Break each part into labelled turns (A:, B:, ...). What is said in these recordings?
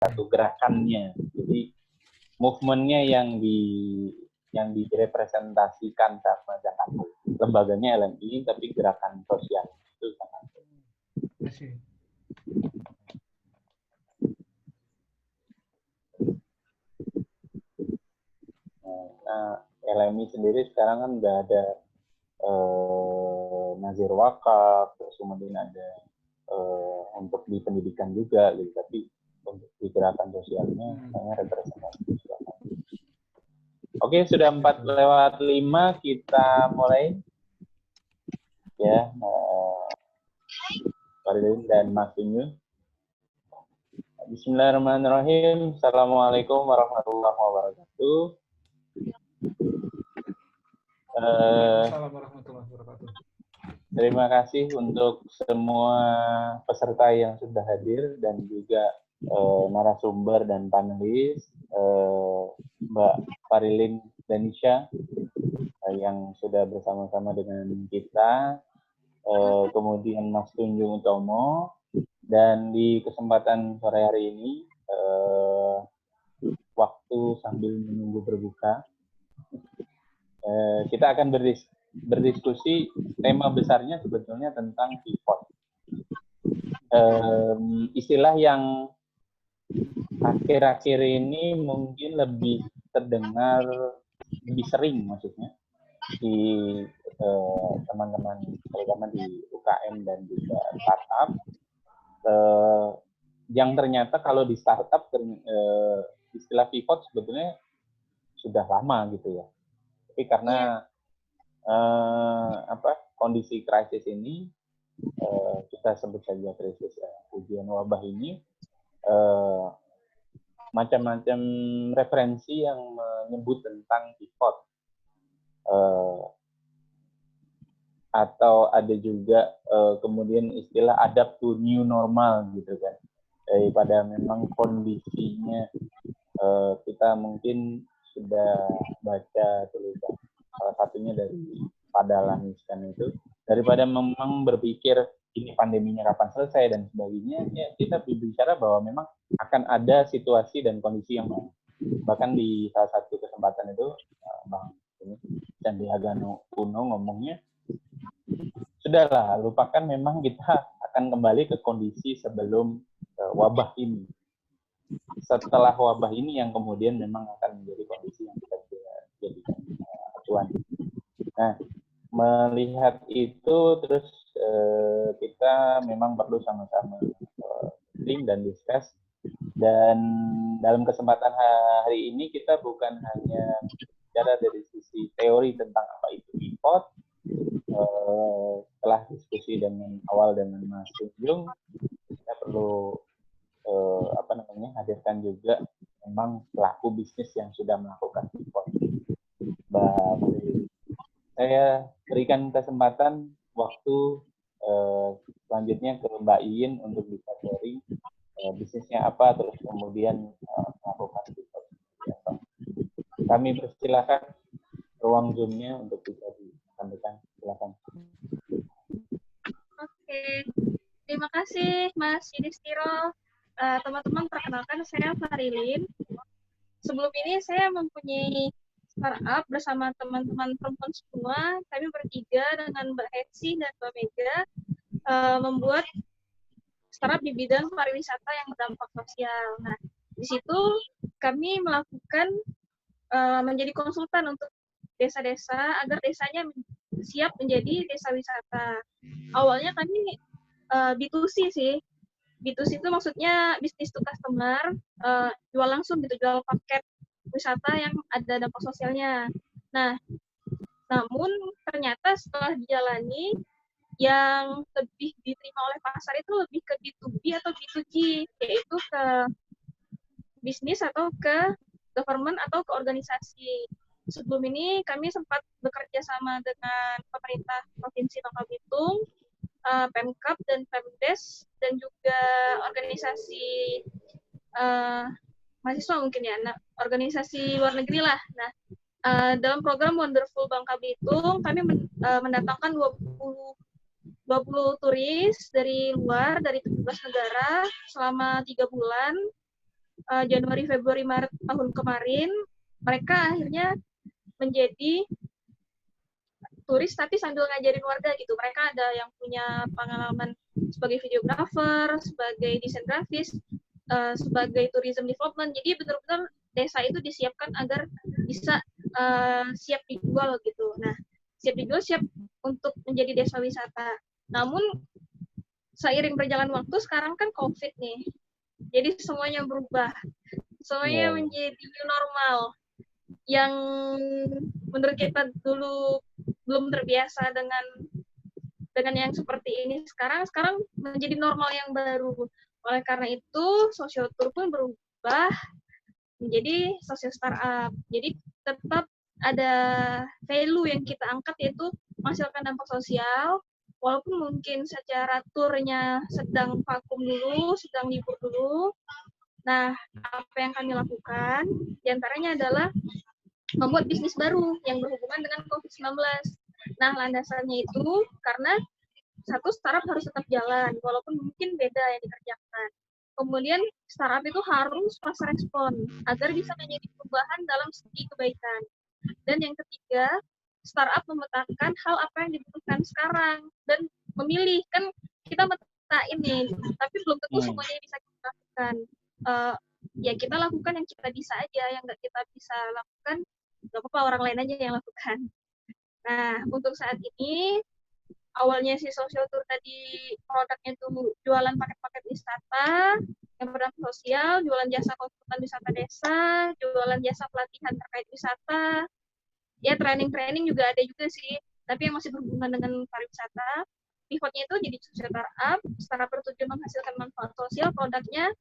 A: satu gerakannya. Jadi movement-nya yang direpresentasikan sama Jakarta. Lembaganya LMI, tapi gerakan sosial itu sangat. Nah, LMI sendiri sekarang kan udah ada Nazir Wakaf, terus kemudian ada untuk di pendidikan juga, gitu. Tapi untuk di gerakan sosialnya, hanya representasi sosial. Oke, sudah 4:05, kita mulai. Ya, Faridin dan Mas Tunjun. Bismillahirrahmanirrahim. Assalamualaikum warahmatullahi wabarakatuh.
B: Assalamualaikum warahmatullahi wabarakatuh.
A: Terima kasih untuk semua peserta yang sudah hadir dan juga narasumber dan panelis, Mbak Farilin Danisha yang sudah bersama-sama dengan kita, kemudian Mas Tunjung Utomo, dan di kesempatan sore hari ini waktu sambil menunggu berbuka, kita akan berdiskusi. Tema besarnya sebetulnya tentang pivot. Istilah yang akhir-akhir ini mungkin lebih terdengar, lebih sering maksudnya di teman-teman, terutama di UKM dan juga startup, yang ternyata kalau di startup istilah pivot sebetulnya sudah lama gitu ya. Tapi karena kondisi krisis ini, kita sebut saja krisis ujian wabah ini, macam-macam referensi yang menyebut tentang pivot, atau ada juga kemudian istilah adapt to new normal gitu kan, daripada memang kondisinya. Kita mungkin sudah baca tulisan salah satunya dari Padahlan Miskan itu, daripada memang berpikir ini pandeminya kapan selesai dan sebagainya, ya kita berbicara bahwa memang akan ada situasi dan kondisi yang baru. Bahkan di salah satu kesempatan itu Bang Sandiaga Uno ngomongnya, sudahlah, lupakan, memang kita akan kembali ke kondisi sebelum wabah ini. Setelah wabah ini yang kemudian memang akan menjadi kondisi yang kita jadikan acuan. Nah, melihat itu, terus kita memang perlu sama-sama think dan discuss. Dan dalam kesempatan hari ini kita bukan hanya bicara dari sisi teori tentang apa itu pivot. Setelah diskusi awal dengan Mas Tunjung, kita perlu hadirkan juga memang pelaku bisnis yang sudah melakukan pivot. Saya berikan kesempatan waktu selanjutnya ke Mbak Iin untuk bisa sharing bisnisnya apa, terus kemudian melakukan pivot. Kami persilakan ruang Zoom-nya untuk bisa disampaikan. Silakan.
C: Oke, terima kasih Mas Yudhistiro. Teman-teman, perkenalkan saya Farilin. Sebelum ini saya mempunyai startup bersama teman-teman perempuan semua. Kami bertiga dengan Mbak Hetsi dan Mbak Mega membuat startup di bidang pariwisata yang berdampak sosial. Nah, di situ kami melakukan menjadi konsultan untuk desa-desa agar desanya siap menjadi desa wisata. Awalnya kami B2C sih. B2C itu maksudnya bisnis to customer, jual langsung gitu, jual paket wisata yang ada dampak sosialnya. Nah, namun ternyata setelah dijalani, yang lebih diterima oleh pasar itu lebih ke B2B atau B2G, yaitu ke bisnis atau ke government atau ke organisasi. Sebelum ini kami sempat bekerja sama dengan pemerintah Provinsi Bangka Belitung, Pemkab dan Pemdes, dan juga organisasi mahasiswa mungkin ya, organisasi luar negeri lah. Nah, dalam program Wonderful Bangka Belitung, kami mendatangkan 20 turis dari luar, dari 17 negara selama 3 bulan. Januari, Februari, Maret tahun kemarin, mereka akhirnya menjadi turis tapi sambil ngajarin warga gitu. Mereka ada yang punya pengalaman sebagai videographer, sebagai desain grafis, sebagai tourism development. Jadi benar-benar desa itu disiapkan agar bisa siap dijual gitu. Nah, siap dijual, siap untuk menjadi desa wisata. Namun seiring berjalan waktu sekarang kan COVID nih. Jadi semuanya berubah. Semuanya menjadi new normal yang menurut kita dulu belum terbiasa dengan yang seperti ini sekarang menjadi normal yang baru. Oleh karena itu, social tour pun berubah menjadi social startup. Jadi tetap ada value yang kita angkat, yaitu menghasilkan dampak sosial, walaupun mungkin secara turnya sedang vakum dulu, sedang libur dulu. Nah, apa yang kami lakukan diantaranya adalah membuat bisnis baru yang berhubungan dengan COVID-19. Nah, landasannya itu karena satu, startup harus tetap jalan, walaupun mungkin beda yang dikerjakan. Kemudian, startup itu harus fast respon, agar bisa menjadi perubahan dalam segi kebaikan. Dan yang ketiga, startup memetakan hal apa yang dibutuhkan sekarang, dan memilih, kan kita metain nih, tapi belum tentu semuanya bisa kita lakukan. Ya kita lakukan yang kita bisa aja, yang nggak kita bisa lakukan, nggak apa-apa, orang lain aja yang lakukan. Nah, untuk saat ini, awalnya si social tour tadi produknya itu jualan paket-paket wisata yang berdampak sosial, jualan jasa konsultan wisata desa, jualan jasa pelatihan terkait wisata, ya training juga ada juga sih, tapi yang masih berhubungan dengan pariwisata. Pivotnya itu jadi startup bertujuan menghasilkan manfaat sosial, produknya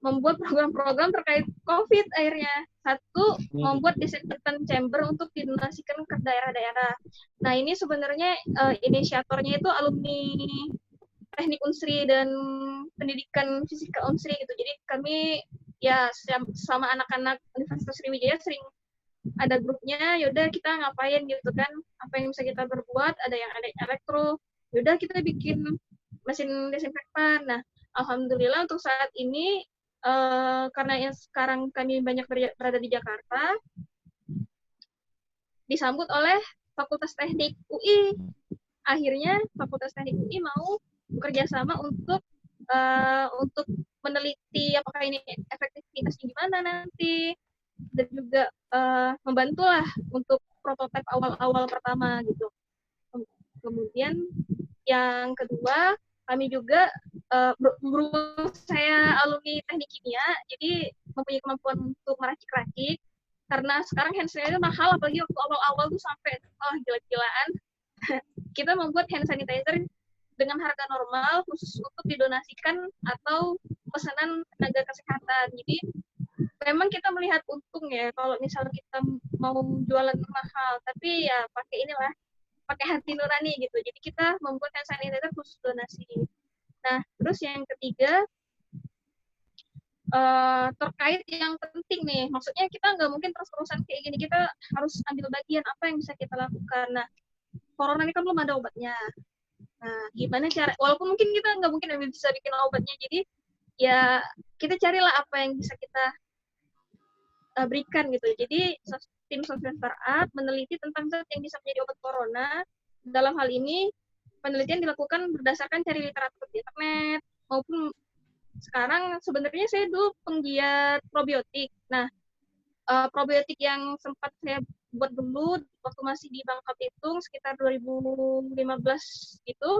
C: membuat program-program terkait COVID akhirnya. Satu, membuat disinfektan chamber untuk didonasikan ke daerah-daerah. Nah, ini sebenarnya inisiatornya itu alumni Teknik Unsri dan Pendidikan Fisika Unsri gitu. Jadi kami ya sama anak-anak Universitas Sriwijaya sering ada grupnya, yaudah kita ngapain gitu kan, apa yang bisa kita berbuat, ada yang ada elektro, yaudah kita bikin mesin desinfektan. Nah, alhamdulillah untuk saat ini karena yang sekarang kami banyak berada di Jakarta, disambut oleh Fakultas Teknik UI. Akhirnya Fakultas Teknik UI mau bekerja sama untuk meneliti apakah ini efektivitasnya gimana nanti, dan juga membantulah untuk prototipe awal-awal pertama gitu. Kemudian yang kedua, kami juga berhubung saya alumni teknik kimia, jadi mempunyai kemampuan untuk meracik-racik. Karena sekarang hand sanitizer mahal, apalagi waktu awal-awal tuh sampai gila-gilaan. Kita membuat hand sanitizer dengan harga normal khusus untuk didonasikan atau pesanan tenaga kesehatan. Jadi memang kita melihat untung ya kalau misalnya kita mau jualan mahal, tapi ya pakai hati nurani gitu. Jadi kita membuat hand sanitizer khusus donasi. Nah, terus yang ketiga, terkait yang penting nih, maksudnya kita nggak mungkin terus-terusan kayak gini, kita harus ambil bagian apa yang bisa kita lakukan. Nah, corona ini kan belum ada obatnya. Nah, gimana cara, walaupun mungkin kita nggak mungkin bisa bikin obatnya, jadi ya kita carilah apa yang bisa kita berikan gitu. Jadi tim social startup meneliti tentang zat yang bisa menjadi obat corona. Dalam hal ini penelitian dilakukan berdasarkan cari literatur di internet maupun sekarang sebenarnya saya dulu penggiat probiotik. Nah, probiotik yang sempat saya buat dulu waktu masih di Bangka Belitung sekitar 2015 gitu,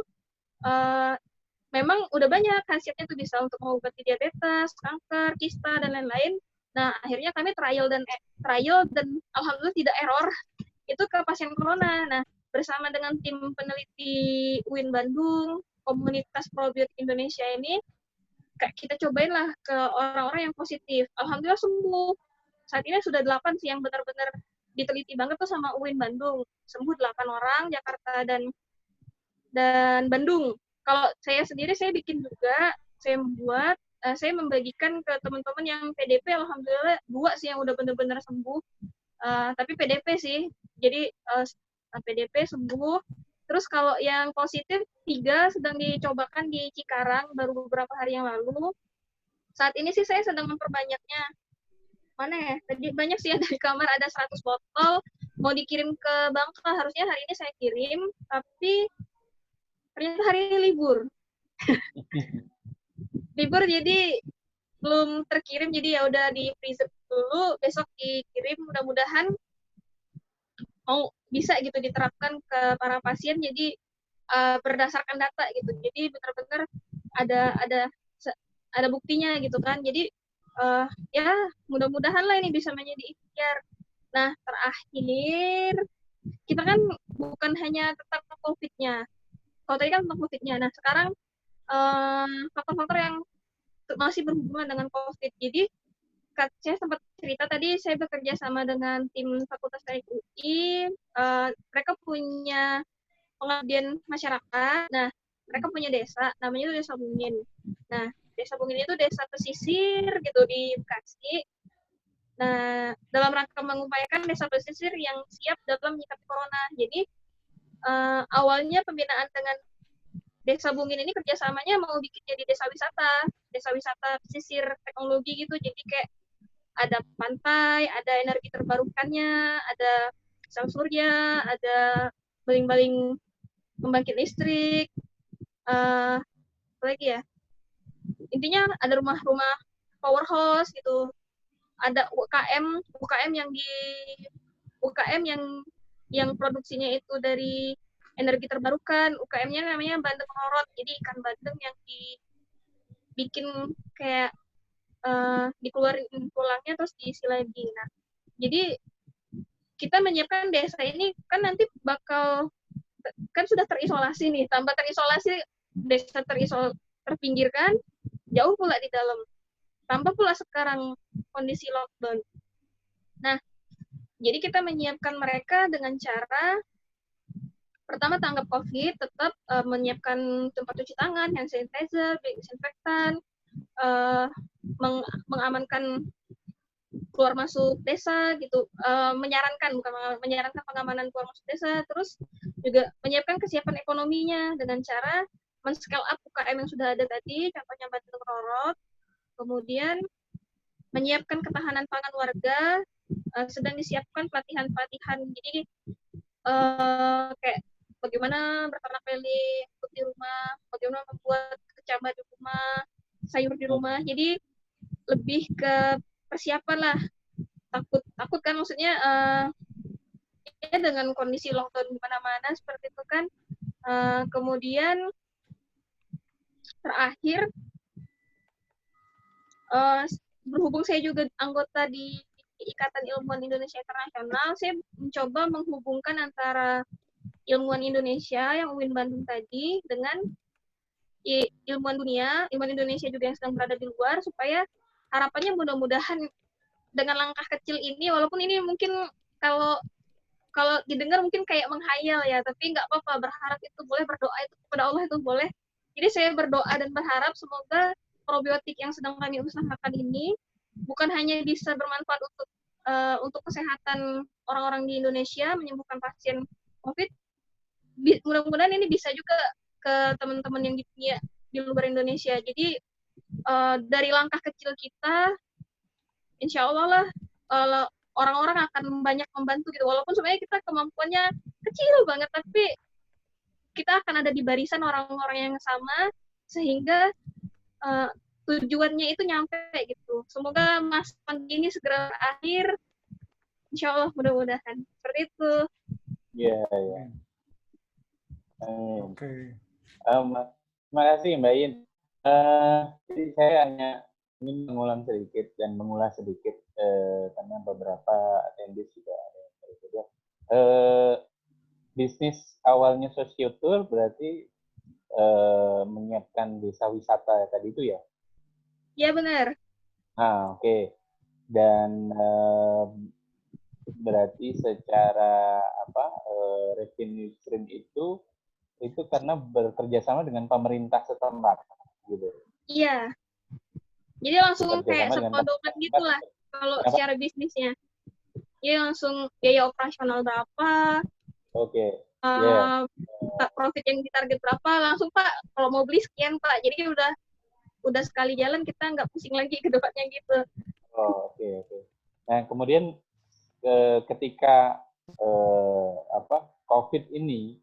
C: memang udah banyak khasiatnya tuh, bisa untuk mengobati diabetes, kanker, kista, dan lain-lain. Nah, akhirnya kami trial dan alhamdulillah tidak error itu ke pasien corona. Nah, bersama dengan tim peneliti UIN Bandung, komunitas probiotik Indonesia ini, kita cobain lah ke orang-orang yang positif. Alhamdulillah sembuh. Saat ini sudah 8 sih yang benar-benar diteliti banget tuh sama UIN Bandung. Sembuh 8 orang, Jakarta dan Bandung. Kalau saya sendiri, saya bikin juga, saya membuat, saya membagikan ke teman-teman yang PDP, alhamdulillah 2 sih yang udah benar-benar sembuh. Tapi PDP sih, jadi PDP sembuh. Terus kalau yang positif 3 sedang dicobakan di Cikarang baru beberapa hari yang lalu. Saat ini sih saya sedang memperbanyaknya. Mana ya? Tadi banyak sih yang dari kamar ada 100 botol. Mau dikirim ke Bangka, harusnya hari ini saya kirim, tapi ternyata hari ini libur. Libur jadi belum terkirim, jadi ya udah di freezer dulu, besok dikirim. Mudah-mudahan mau bisa gitu diterapkan ke para pasien, jadi berdasarkan data gitu. Jadi benar-benar ada ada buktinya gitu kan. Jadi ya mudah-mudahan lah ini bisa menjadi ikhtiar. Nah, terakhir kita kan bukan hanya tentang COVID-nya. Kalau tadi kan tentang COVID-nya. Nah, sekarang faktor-faktor yang masih berhubungan dengan COVID. Jadi saya sempat cerita tadi, saya bekerja sama dengan tim Fakultas Teknik UI. Mereka punya pengabdian masyarakat. Nah, mereka punya desa, namanya itu Desa Bungin. Nah, Desa Bungin itu desa pesisir gitu di Bekasi. Nah, dalam rangka mengupayakan desa pesisir yang siap dalam menyikapi corona. Jadi, awalnya pembinaan dengan Desa Bungin ini kerjasamanya mau bikin jadi desa wisata pesisir teknologi gitu. Jadi kayak ada pantai, ada energi terbarukannya, ada sel surya, ada baling-baling pembangkit listrik, apa lagi ya? Intinya ada rumah-rumah powerhouse gitu, ada UKM yang produksinya itu dari energi terbarukan. UKM-nya namanya bandeng ngorot, jadi ikan bandeng yang dibikin kayak dikeluarin tulangnya terus diisi lagi. Nah, jadi kita menyiapkan desa ini kan nanti bakal kan sudah terisolasi nih, tambah terisolasi, desa terpinggirkan, jauh pula di dalam. Tambah pula sekarang kondisi lockdown. Nah, jadi kita menyiapkan mereka dengan cara pertama tanggap COVID, tetap menyiapkan tempat cuci tangan, hand sanitizer, disinfektan, mengamankan keluar masuk desa gitu, menyarankan pengamanan keluar masuk desa, terus juga menyiapkan kesiapan ekonominya dengan cara men-scale up UKM yang sudah ada tadi, contohnya Bandeng Rorot, kemudian menyiapkan ketahanan pangan warga, sedang disiapkan pelatihan-pelatihan, jadi kayak bagaimana berternak lele di rumah, bagaimana membuat kecambah di rumah, sayur di rumah, jadi lebih ke persiapan lah. Takut kan, maksudnya ya dengan kondisi lockdown di mana-mana seperti itu kan. Kemudian terakhir berhubung saya juga anggota di Ikatan Ilmuwan Indonesia Internasional, saya mencoba menghubungkan antara ilmuwan Indonesia yang UIN Bandung tadi dengan ilmuwan dunia, ilmuwan Indonesia juga yang sedang berada di luar, supaya harapannya mudah-mudahan dengan langkah kecil ini, walaupun ini mungkin kalau didengar mungkin kayak menghayal ya, tapi nggak apa-apa, berharap itu boleh, berdoa itu kepada Allah itu boleh. Jadi saya berdoa dan berharap semoga probiotik yang sedang kami usahakan ini bukan hanya bisa bermanfaat untuk kesehatan orang-orang di Indonesia, menyembuhkan pasien COVID, mudah-mudahan ini bisa juga ke teman-teman yang di luar Indonesia. Jadi dari langkah kecil kita, insya Allah lah orang-orang akan banyak membantu gitu. Walaupun sebenarnya kita kemampuannya kecil banget, tapi kita akan ada di barisan orang-orang yang sama, sehingga tujuannya itu nyampe gitu. Semoga masa pandemi ini segera berakhir. Insya Allah mudah-mudahan. Seperti itu.
A: Iya, ya.
B: Oke.
A: Terima kasih Mbak In. Jadi saya hanya ingin mengulang sedikit dan mengulas sedikit karena beberapa attendees juga ada yang berbeda. Bisnis awalnya Sosiotour berarti menyiapkan desa wisata tadi itu ya?
C: Iya benar.
A: Nah, oke. Dan berarti secara revenue stream itu karena bekerja sama dengan pemerintah setempat gitu.
C: Iya. Jadi langsung kayak sepodokan gitu lah kalau secara bisnisnya. Jadi langsung biaya operasional berapa, profit yang ditarget berapa, langsung Pak kalau mau beli sekian Pak. Jadi udah sekali jalan kita nggak pusing lagi ke depannya gitu.
A: Oh, oke. Nah, kemudian ketika COVID ini,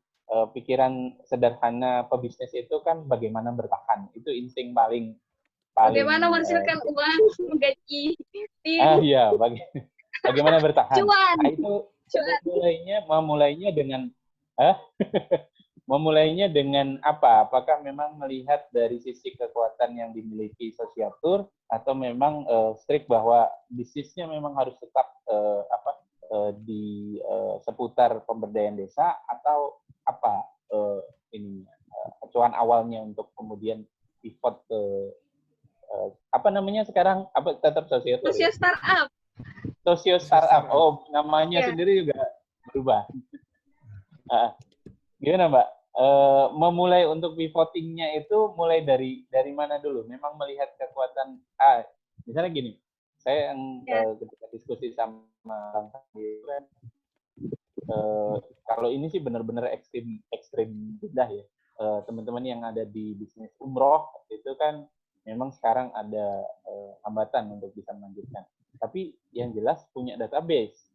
A: pikiran sederhana pebisnis itu kan bagaimana bertahan. Itu insting paling
C: Bagaimana
A: paling
C: menghasilkan uang, menggaji tim,
A: iya, bagaimana bertahan.
C: cuan,
A: Nah, itu
C: cuan.
A: memulainya dengan eh, memulainya dengan apa? Apakah memang melihat dari sisi kekuatan yang dimiliki Sosiatur atau memang strict bahwa bisnisnya memang harus tetap di seputar pemberdayaan desa atau apa ini acuan awalnya untuk kemudian pivot ke apa namanya sekarang apa tetap Sosiatur
C: Sosio
A: ya?
C: startup.
A: Sosio startup. Oh, namanya
C: Ya.
A: sendiri juga berubah. Gimana Mbak? Memulai untuk pivotingnya itu mulai dari mana dulu? Memang melihat kekuatan. Misalnya gini, saya yang ketika diskusi sama Bang Sandi itu kan, kalau ini sih benar-benar ekstrim pindah ya. Teman-teman yang ada di bisnis umroh itu kan memang sekarang ada hambatan untuk bisa melanjutkan. Tapi yang jelas punya database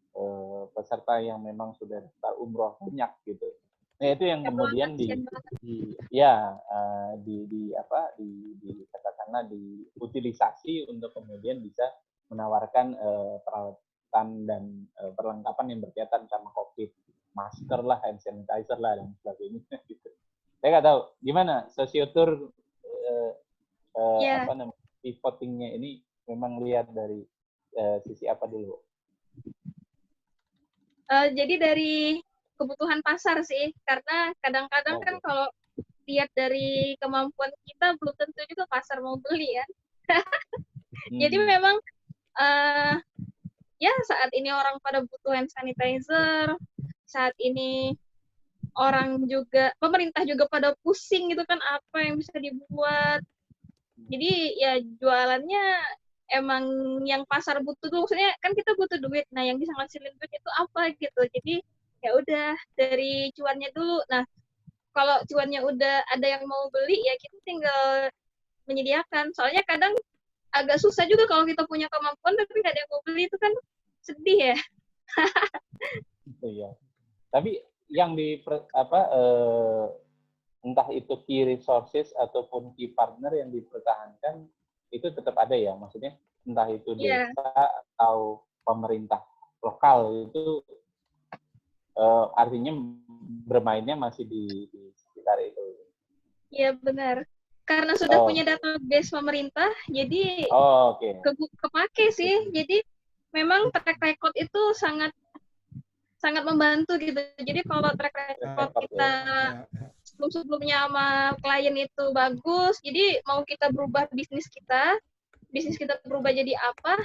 A: peserta yang memang sudah daftar umroh banyak gitu. Nah itu yang kemudian katakanlah diutilisasi untuk kemudian bisa menawarkan peralatan dan perlengkapan yang berkaitan sama COVID, masker lah, hand sanitizer lah dan sebagainya. Gitu. Saya nggak tahu gimana Sosiatur pivotingnya ini memang lihat dari sisi apa dulu?
C: Jadi dari kebutuhan pasar sih, karena kadang-kadang kan kalau lihat dari kemampuan kita belum tentu juga pasar mau beli ya. Jadi memang ya saat ini orang pada butuh hand sanitizer, saat ini orang juga, pemerintah juga pada pusing gitu kan apa yang bisa dibuat. Jadi ya jualannya emang yang pasar butuh dulu, maksudnya kan kita butuh duit, nah yang bisa ngasilin duit itu apa gitu. Jadi ya udah dari cuannya dulu. Nah kalau cuannya udah ada yang mau beli ya kita tinggal menyediakan. Soalnya kadang agak susah juga kalau kita punya kemampuan tapi nggak ada yang mau beli, itu kan sedih ya.
A: Iya. Tapi yang entah itu key resources ataupun key partner yang dipertahankan itu tetap ada ya, maksudnya entah itu desa atau pemerintah lokal itu artinya bermainnya masih di sekitar itu.
C: Iya benar. Karena sudah punya database pemerintah, jadi kepake sih. Jadi memang track record itu sangat membantu gitu. Jadi kalau track record kita sebelum-sebelumnya sama klien itu bagus, jadi mau kita berubah bisnis kita berubah jadi apa,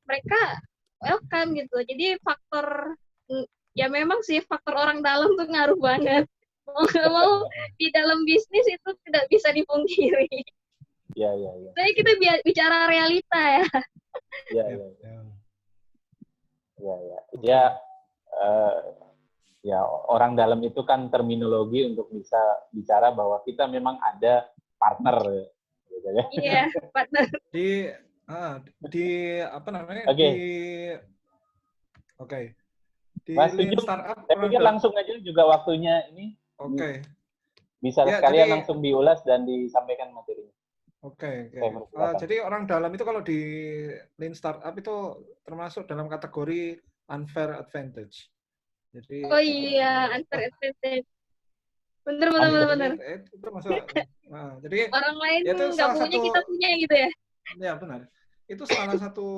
C: mereka welcome gitu. Jadi faktor ya memang sih faktor orang dalam tuh ngaruh banget. Mau nggak mau di dalam bisnis itu tidak bisa dipungkiri.
A: Iya.
C: Jadi kita bicara realita ya.
A: Iya. Ya orang dalam itu kan terminologi untuk bisa bicara bahwa kita memang ada partner. Gitu ya.
C: Iya, partner.
B: Di apa namanya? Di
A: Mas
B: Lean Startup.
A: Saya pikir langsung aja juga waktunya ini. Bisa sekalian langsung diulas dan disampaikan materinya.
B: Jadi orang dalam itu kalau di Lean Startup itu termasuk dalam kategori unfair advantage. Jadi
C: unfair advantage. Bener.
B: Itu masuk. Jadi
C: orang lain nggak punya, kita punya gitu ya.
B: Ya benar. Itu salah satu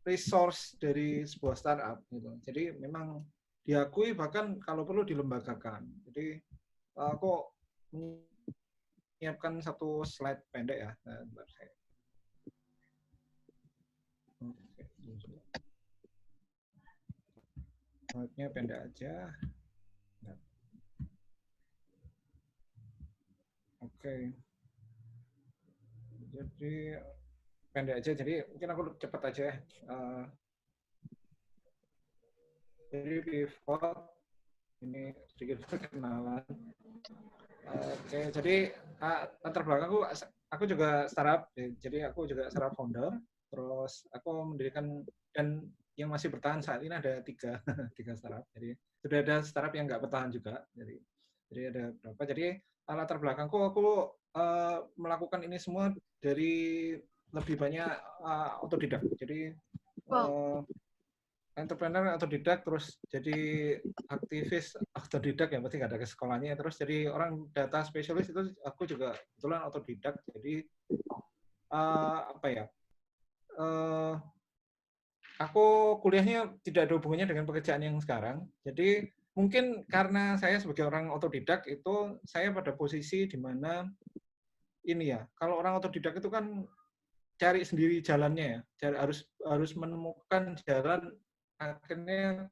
B: resource dari sebuah startup gitu. Jadi memang diakui bahkan kalau perlu dilembagakan. Jadi aku menyiapkan satu slide pendek ya. Slide-nya pendek aja. Jadi pendek aja. Jadi mungkin aku cepat aja. Jadi pivot ini sedikit perkenalan. Jadi latar belakangku aku juga startup, jadi aku juga startup founder. Terus aku mendirikan, dan yang masih bertahan saat ini ada 3 startup. Jadi sudah ada startup yang nggak bertahan juga. Jadi ada berapa? Jadi latar belakangku, aku melakukan ini semua dari lebih banyak otodidak. Jadi entrepreneur otodidak, terus jadi aktivis otodidak, yang pasti nggak ada ke sekolahnya. Terus jadi orang data specialist itu aku juga kebetulan otodidak. Jadi apa ya? Aku kuliahnya tidak ada hubungannya dengan pekerjaan yang sekarang. Jadi mungkin karena saya sebagai orang otodidak itu, saya pada posisi di mana ini ya, kalau orang otodidak itu kan cari sendiri jalannya ya, harus menemukan jalan, akhirnya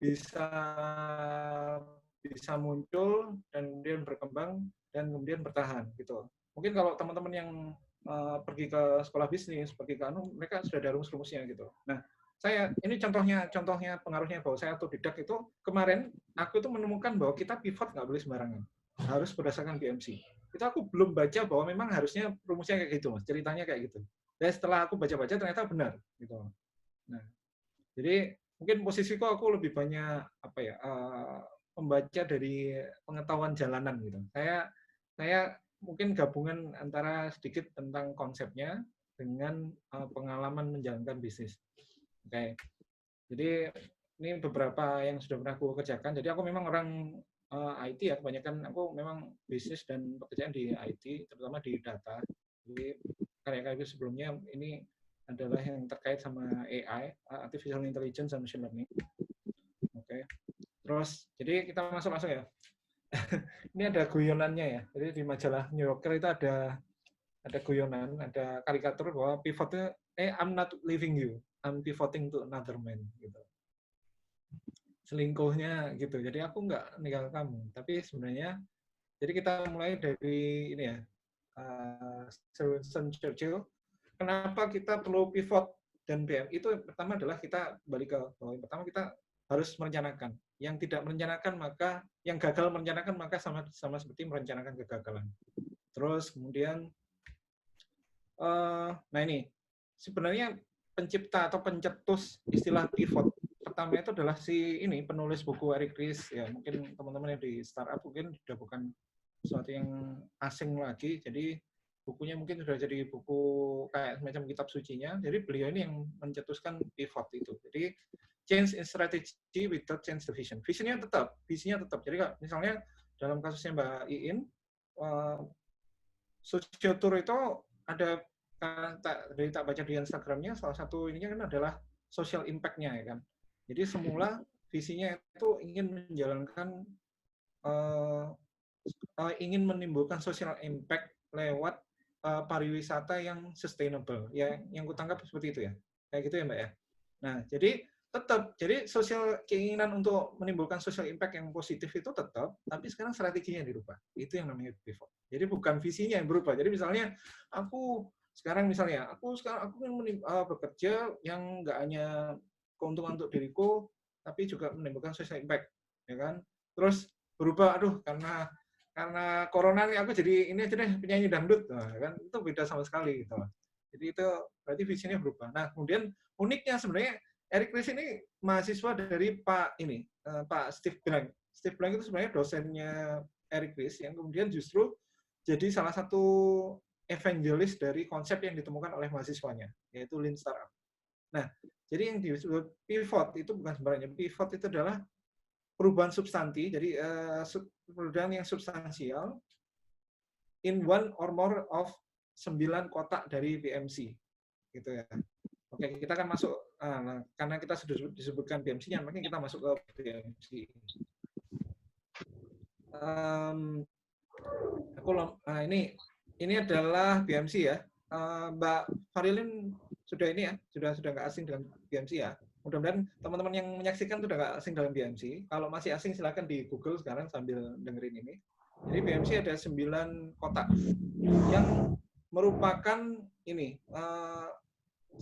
B: bisa muncul dan kemudian berkembang dan kemudian bertahan gitu. Mungkin kalau teman-teman yang pergi ke sekolah bisnis, pergi ke mereka sudah ada rumus-rumusnya gitu. Nah, saya ini contohnya pengaruhnya bahwa saya otodidak itu, kemarin aku itu menemukan bahwa kita pivot nggak boleh sembarangan, harus berdasarkan BMC. Itu aku belum baca bahwa memang harusnya rumusnya kayak gitu, Mas. Ceritanya kayak gitu. Dan setelah aku baca-baca ternyata benar gitu. Nah, jadi mungkin posisiku aku lebih banyak apa ya, membaca dari pengetahuan jalanan gitu. Saya mungkin gabungan antara sedikit tentang konsepnya dengan pengalaman menjalankan bisnis. Oke. Jadi ini beberapa yang sudah pernah aku kerjakan. Jadi aku memang orang IT ya, kebanyakan aku memang bisnis dan pekerjaan di IT, terutama di data. Jadi karya-karya sebelumnya ini adalah yang terkait sama AI, Artificial Intelligence and Machine Learning. Oke. Terus, jadi kita masuk ya. Ini ada guyonannya ya. Jadi di majalah New Yorker itu ada guyonan, ada karikatur bahwa pivotnya, I'm not leaving you, I'm pivoting to another man, gitu. Selingkuhnya gitu. Jadi aku nggak ninggal kamu. Tapi sebenarnya, jadi kita mulai dari ini ya, Winston Churchill. Kenapa kita perlu pivot dan BM? Itu pertama adalah kita balik ke bahwa yang pertama kita harus merencanakan. Yang tidak merencanakan maka, yang gagal merencanakan maka sama seperti merencanakan kegagalan. Terus kemudian, nah ini sebenarnya pencipta atau pencetus istilah pivot pertama itu adalah si ini penulis buku Eric Ries ya. Mungkin teman-teman yang di startup mungkin sudah bukan sesuatu yang asing lagi. Jadi bukunya mungkin sudah jadi buku kayak semacam kitab sucinya. Jadi beliau ini yang mencetuskan pivot itu. Jadi change in strategy without change the vision. Visinya tetap. Jadi misalnya dalam kasusnya Mbak Iin, Sociotour itu ada, dari tak baca di Instagramnya, salah satu ininya kan adalah social impact-nya ya kan. Jadi semula visinya itu ingin menjalankan, ingin menimbulkan social impact lewat pariwisata yang sustainable. Ya, yang kutangkap seperti itu ya. Kayak gitu ya Mbak ya. Nah, jadi tetap, jadi keinginan untuk menimbulkan social impact yang positif itu tetap, tapi sekarang strateginya dirubah. Itu yang namanya pivot. Jadi bukan visinya yang berubah. Jadi misalnya aku sekarang ingin bekerja yang nggak hanya keuntungan untuk diriku, tapi juga menimbulkan social impact, ya kan? Terus berubah, karena corona nih aku jadi ini aja deh penyanyi dangdut, nah, kan itu beda sama sekali gitu. Jadi itu berarti visinya berubah. Nah kemudian uniknya sebenarnya Eric Ries ini mahasiswa dari Pak Steve Blank. Steve Blank itu sebenarnya dosennya Eric Ries yang kemudian justru jadi salah satu evangelis dari konsep yang ditemukan oleh mahasiswanya, yaitu Lean Startup. Nah, jadi yang disebut pivot itu bukan sembarangnya. Pivot itu adalah perubahan substansi, jadi perubahan yang substansial in one or more of 9 kotak dari BMC, gitu ya. Oke, kita akan masuk, karena kita sudah disebutkan BMC-nya, makanya kita masuk ke BMC. Ini adalah BMC ya. Mbak Farilin sudah ini ya, sudah nggak asing dengan BMC ya. Mudah-mudahan teman-teman yang menyaksikan sudah nggak asing dengan BMC. Kalau masih asing silakan di Google sekarang sambil dengerin ini. Jadi BMC ada 9 kotak yang merupakan ini.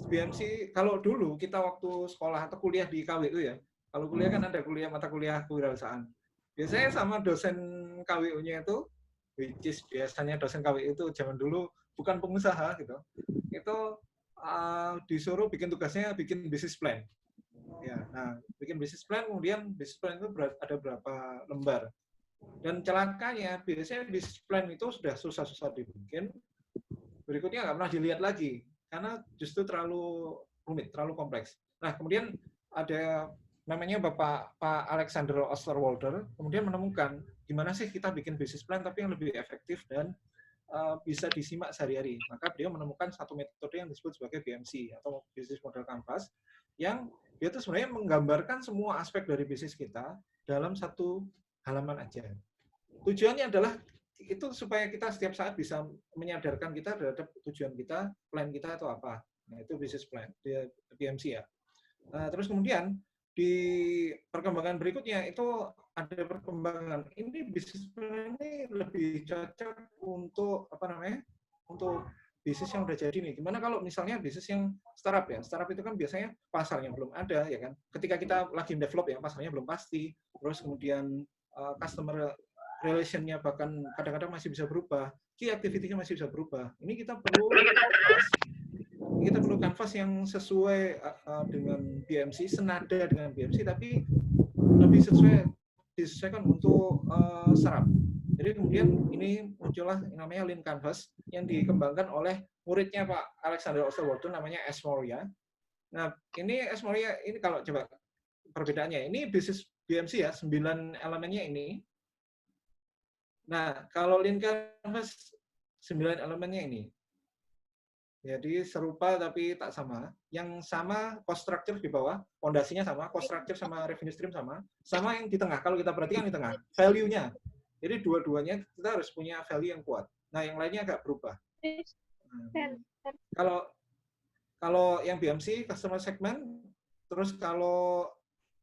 B: BMC kalau dulu kita waktu sekolah atau kuliah di KWU ya. Kalau kuliah kan ada mata kuliah kewirausahaan. Biasanya sama dosen KWU-nya itu, which is biasanya dosen KWU itu zaman dulu bukan pengusaha gitu, itu disuruh bikin tugasnya bikin business plan. Ya, nah bikin business plan, kemudian business plan itu ada berapa lembar. Dan celakanya biasanya business plan itu sudah susah-susah dibikin, berikutnya nggak pernah dilihat lagi karena justru terlalu rumit, terlalu kompleks. Nah kemudian ada namanya Pak Alexander Osterwalder, kemudian menemukan gimana sih kita bikin business plan tapi yang lebih efektif dan bisa disimak sehari-hari. Maka beliau menemukan satu metode yang disebut sebagai BMC atau Business Model Canvas, yang dia itu sebenarnya menggambarkan semua aspek dari bisnis kita dalam satu halaman aja. Tujuannya adalah itu supaya kita setiap saat bisa menyadarkan kita terhadap tujuan kita, plan kita itu apa. Nah, itu business plan, BMC ya. Terus kemudian di perkembangan berikutnya itu ada perkembangan ini bisnis plan ini lebih cocok untuk untuk bisnis yang udah jadi nih. Gimana kalau misalnya bisnis yang startup ya? Startup itu kan biasanya pasarnya belum ada ya kan. Ketika kita lagi develop ya pasarnya belum pasti. Terus kemudian customer relation-nya bahkan kadang-kadang masih bisa berubah. Key activity-nya masih bisa berubah. Ini kita perlu canvas yang sesuai dengan BMC, senada dengan BMC, tapi lebih disesuaikan untuk startup. Jadi kemudian ini muncullah namanya Lean Canvas yang dikembangkan oleh muridnya Pak Alexander Osterwalder, namanya Esmoria. Nah ini Esmoria ini kalau coba perbedaannya, ini bisnis BMC ya, 9 elemennya ini. Nah kalau Lean Canvas 9 elemennya ini. Jadi serupa tapi tak sama. Yang sama cost structure di bawah, fondasinya sama, cost structure sama revenue stream sama yang di tengah. Kalau kita perhatikan di tengah, value-nya. Jadi dua-duanya kita harus punya value yang kuat. Nah, yang lainnya agak berubah. Kalau yang BMC customer segment, terus kalau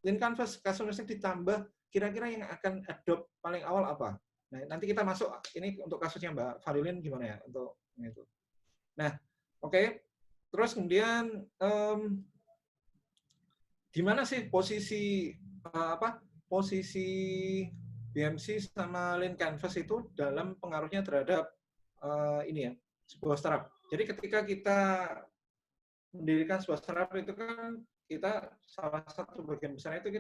B: Lean Canvas customer segment ditambah, kira-kira yang akan adopt paling awal apa? Nah, nanti kita masuk ini untuk kasusnya Mbak Farilin gimana ya untuk itu. Nah, oke. Terus kemudian di mana sih posisi posisi BMC sama Lean Canvas itu dalam pengaruhnya terhadap ini ya, sebuah startup. Jadi ketika kita mendirikan sebuah startup itu kan kita salah satu bagian besarnya itu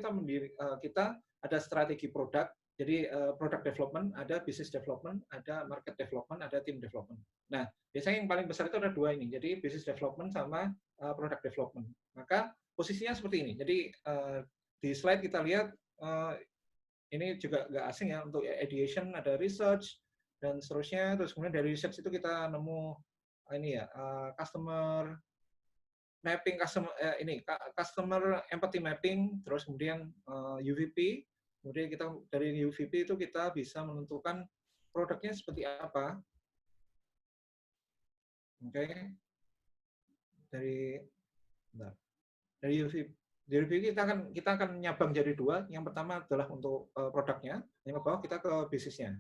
B: kita ada strategi produk. Jadi product development, ada business development, ada market development, ada team development. Nah, biasanya yang paling besar itu ada dua ini. Jadi business development sama product development. Maka posisinya seperti ini. Jadi di slide kita lihat ini juga nggak asing ya, untuk ideation ada research dan seterusnya. Terus kemudian dari research itu kita nemu ini ya customer mapping, customer empathy mapping, terus kemudian UVP. Kemudian kita dari UVP itu kita bisa menentukan produknya seperti apa. Oke. Dari UVP kita akan nyabang jadi dua. Yang pertama adalah untuk produknya, yang kedua kita ke bisnisnya.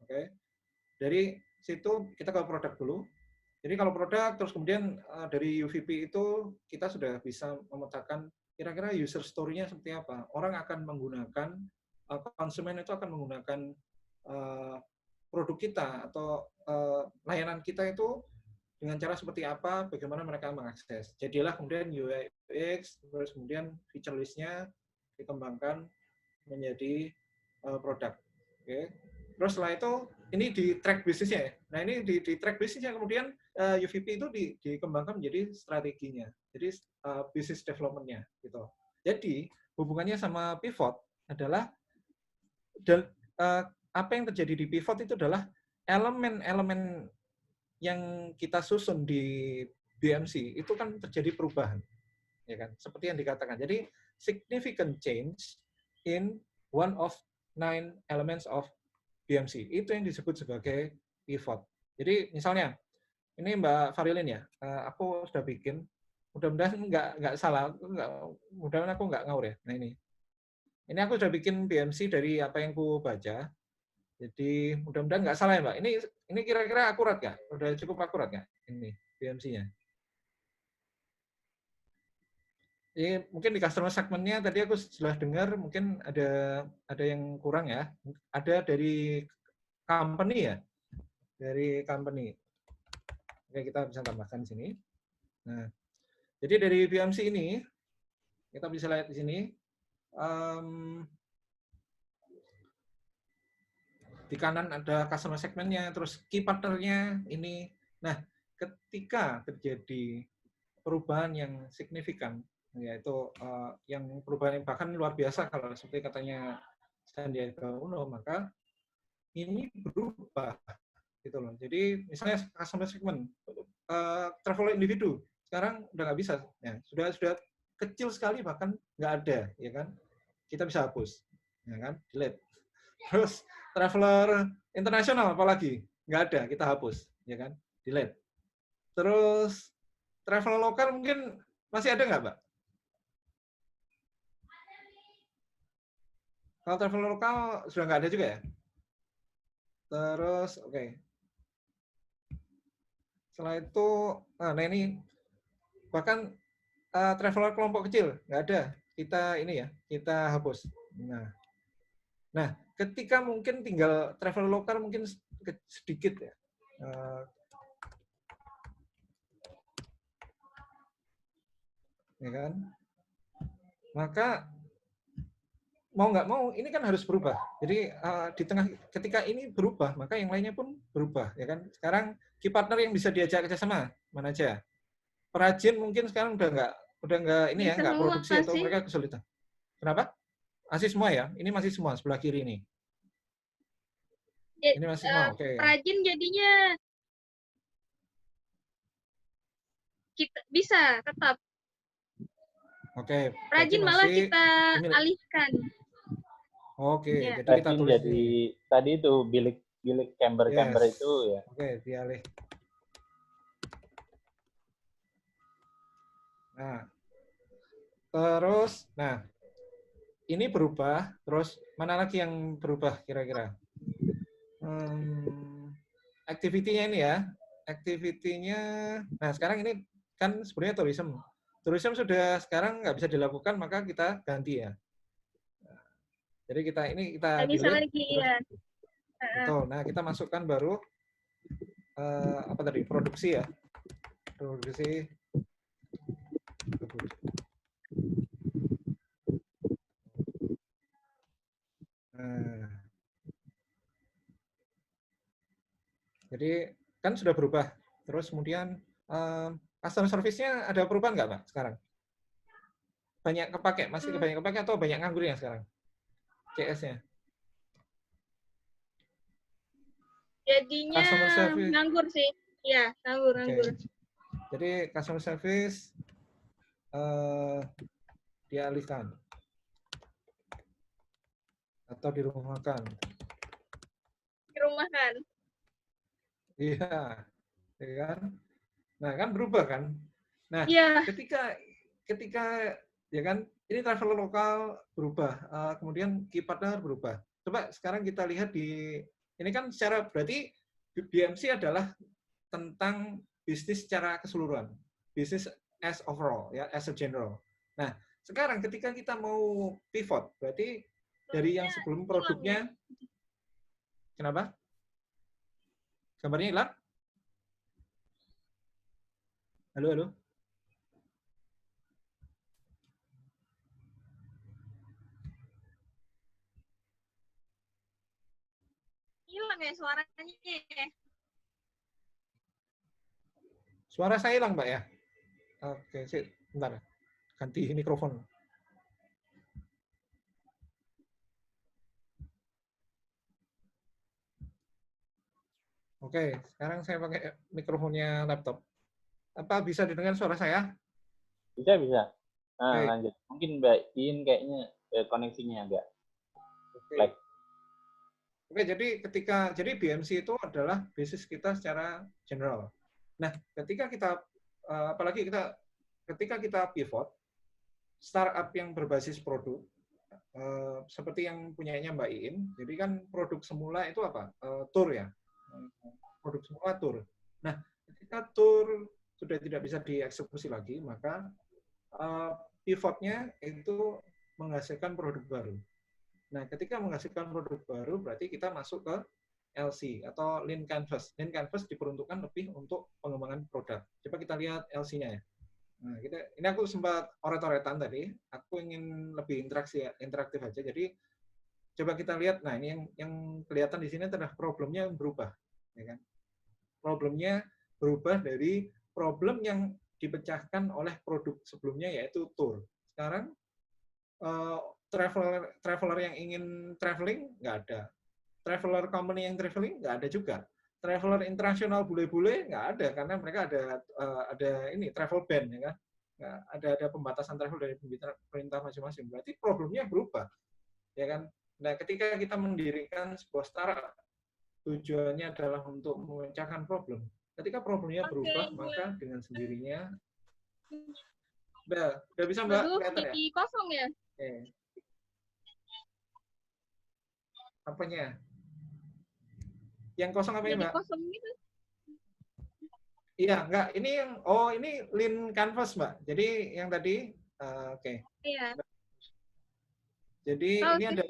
B: Oke. Dari situ kita ke produk dulu. Jadi kalau produk, terus kemudian dari UVP itu kita sudah bisa memetakan kira-kira user story-nya seperti apa. Orang akan menggunakan, konsumen itu akan menggunakan produk kita atau layanan kita itu dengan cara seperti apa, bagaimana mereka mengakses. Jadilah kemudian UI UX, terus kemudian feature list-nya dikembangkan menjadi produk. Oke. Terus setelah itu ini di track bisnisnya. Nah ini di track bisnisnya kemudian UVP itu dikembangkan menjadi strateginya, jadi business development-nya gitu. Jadi hubungannya sama pivot adalah apa yang terjadi di pivot itu adalah elemen-elemen yang kita susun di BMC itu kan terjadi perubahan, ya kan? Seperti yang dikatakan. Jadi significant change in one of 9 elements of BMC itu yang disebut sebagai pivot. Jadi misalnya ini Mbak Farilin ya, aku sudah bikin, mudah-mudahan nggak salah, mudah-mudahan aku nggak ngawur ya. Nah ini aku sudah bikin BMC dari apa yang aku baca. Jadi mudah-mudahan nggak salah ya Mbak. Ini kira-kira akurat nggak? Udah cukup akurat nggak ini BMC-nya? Jadi mungkin di customer segment-nya tadi aku sudah dengar mungkin ada yang kurang ya. Ada dari company ya, dari company. Oke, kita bisa tambahkan di sini. Nah, jadi dari BMC ini kita bisa lihat di sini di kanan ada customer segmentnya, terus key partnernya ini. Nah, ketika terjadi perubahan yang signifikan, yaitu yang perubahan yang bahkan luar biasa kalau seperti katanya Sandiaga Uno, maka ini berubah gitu loh. Jadi misalnya customer segment, travel individu sekarang udah nggak bisa, ya, sudah kecil sekali bahkan nggak ada, ya kan? Kita bisa hapus, ya kan? Delete. Terus traveler internasional apalagi nggak ada, kita hapus, ya kan? Delete. Terus travel lokal mungkin masih ada nggak, Mbak? Kalau travel lokal sudah nggak ada juga ya? Terus, oke. Setelah itu, nah ini bahkan traveler kelompok kecil nggak ada. Kita ini ya, kita hapus. Nah, ketika mungkin tinggal travel lokal mungkin sedikit ya. Ya kan? Maka mau nggak mau ini kan harus berubah. Jadi di tengah ketika ini berubah, maka yang lainnya pun berubah, ya kan? Sekarang key partner yang bisa diajak kerjasama mana aja? Perajin mungkin sekarang udah nggak ini ya,
C: Bisa
B: nggak
C: semua
B: produksi atau
C: sih.
B: mereka kesulitan. Kenapa? Masih semua ya? Ini masih semua sebelah kiri ini. Ini masih semua, oke.
C: Perajin jadinya kita bisa tetap.
B: Oke.
C: Perajin malah kita alihkan.
B: Oke,
C: Ya.
B: jadi kita tulis
A: jadi tadi itu bilik camber itu ya.
B: Oke, dialih. Nah, terus, nah ini berubah. Terus mana lagi yang berubah kira-kira? Activity-nya ini ya. Activity-nya, nah sekarang ini kan sebenarnya tourism. Tourism sudah sekarang nggak bisa dilakukan, maka kita ganti ya. Jadi kita
C: bisa
B: delete.
C: Lagi,
B: Terus,
C: ya.
B: Betul. Nah, kita masukkan baru apa tadi? Produksi ya. Produksi. Nah, jadi kan sudah berubah. Terus kemudian customer service-nya ada perubahan nggak, Pak, sekarang? Banyak kepake, masih banyak kepake atau banyak nganggur ya sekarang? CS-nya.
C: Jadinya nganggur sih. Ya, nganggur.
B: Jadi customer service dialihkan atau dirumahkan.
C: Dirumahkan.
B: Iya, ya kan? Nah, kan berubah kan? Nah,
C: ya.
B: ketika ya kan, ini travel lokal berubah, kemudian key partner berubah. Coba sekarang kita lihat ini kan secara berarti BMC adalah tentang bisnis secara keseluruhan, bisnis as overall, ya, as a general. Nah, sekarang ketika kita mau pivot, berarti dari yang sebelum produknya, kenapa? Gambarnya hilang? Halo?
C: Hilang ya suaranya.
B: Suara saya hilang, Mbak ya? Oke, bentar. Ganti mikrofon. Oke, sekarang saya pakai mikrofonnya laptop. Apa bisa didengar suara saya?
A: Bisa. Nah, lanjut. Mungkin Mbak Iin kayaknya koneksinya agak lag.
B: Oke, jadi BMC itu adalah bisnis kita secara general. Nah, ketika kita pivot, startup yang berbasis produk, seperti yang punyanya Mbak Iin, jadi kan produk semula itu apa? Tour ya. Produk semula tour. Nah, ketika tour sudah tidak bisa dieksekusi lagi, maka pivotnya itu menghasilkan produk baru. Nah, ketika menghasilkan produk baru, berarti kita masuk ke LC atau Lean Canvas. Lean Canvas diperuntukkan lebih untuk pengembangan produk. Coba kita lihat LC-nya ya. Nah, ini aku sempat oret-oretan tadi. Aku ingin lebih interaktif aja. Jadi coba kita lihat. Nah, ini yang kelihatan di sini adalah problemnya berubah, ya kan? Problemnya berubah dari problem yang dipecahkan oleh produk sebelumnya yaitu tour. Sekarang traveler yang ingin traveling nggak ada. Traveler company yang traveling nggak ada juga. Traveler internasional bule-bule nggak ada karena mereka ada ini travel ban, ya kan? Nggak ada pembatasan travel dari pemerintah masing-masing. Berarti problemnya berubah, ya kan? Nah, ketika kita mendirikan sebuah startup, tujuannya adalah untuk memecahkan problem. Ketika problemnya berubah, maka dengan sendirinya udah bisa Mbak kelihatan ya?
C: Kosong ya?
B: Apanya? Yang kosong apa ya, Mbak?
C: Kosong gitu.
B: Iya, enggak. Ini ini Lean Canvas, Mbak. Jadi yang tadi, oke.
C: Iya.
B: Jadi ini ada.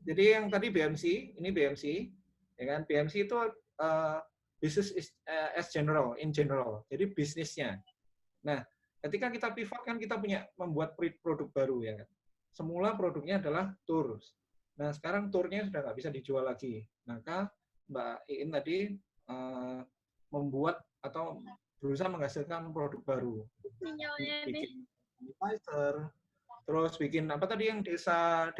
B: Jadi yang tadi BMC, ini BMC, ya kan? BMC itu business as general, in general. Jadi bisnisnya. Nah, ketika kita pivot kan kita membuat produk baru, ya kan? Semula produknya adalah tour. Nah, sekarang tournya sudah nggak bisa dijual lagi. Maka Mbak Iin tadi membuat atau berusaha menghasilkan produk baru. Bikin sanitizer, terus bikin apa tadi yang desa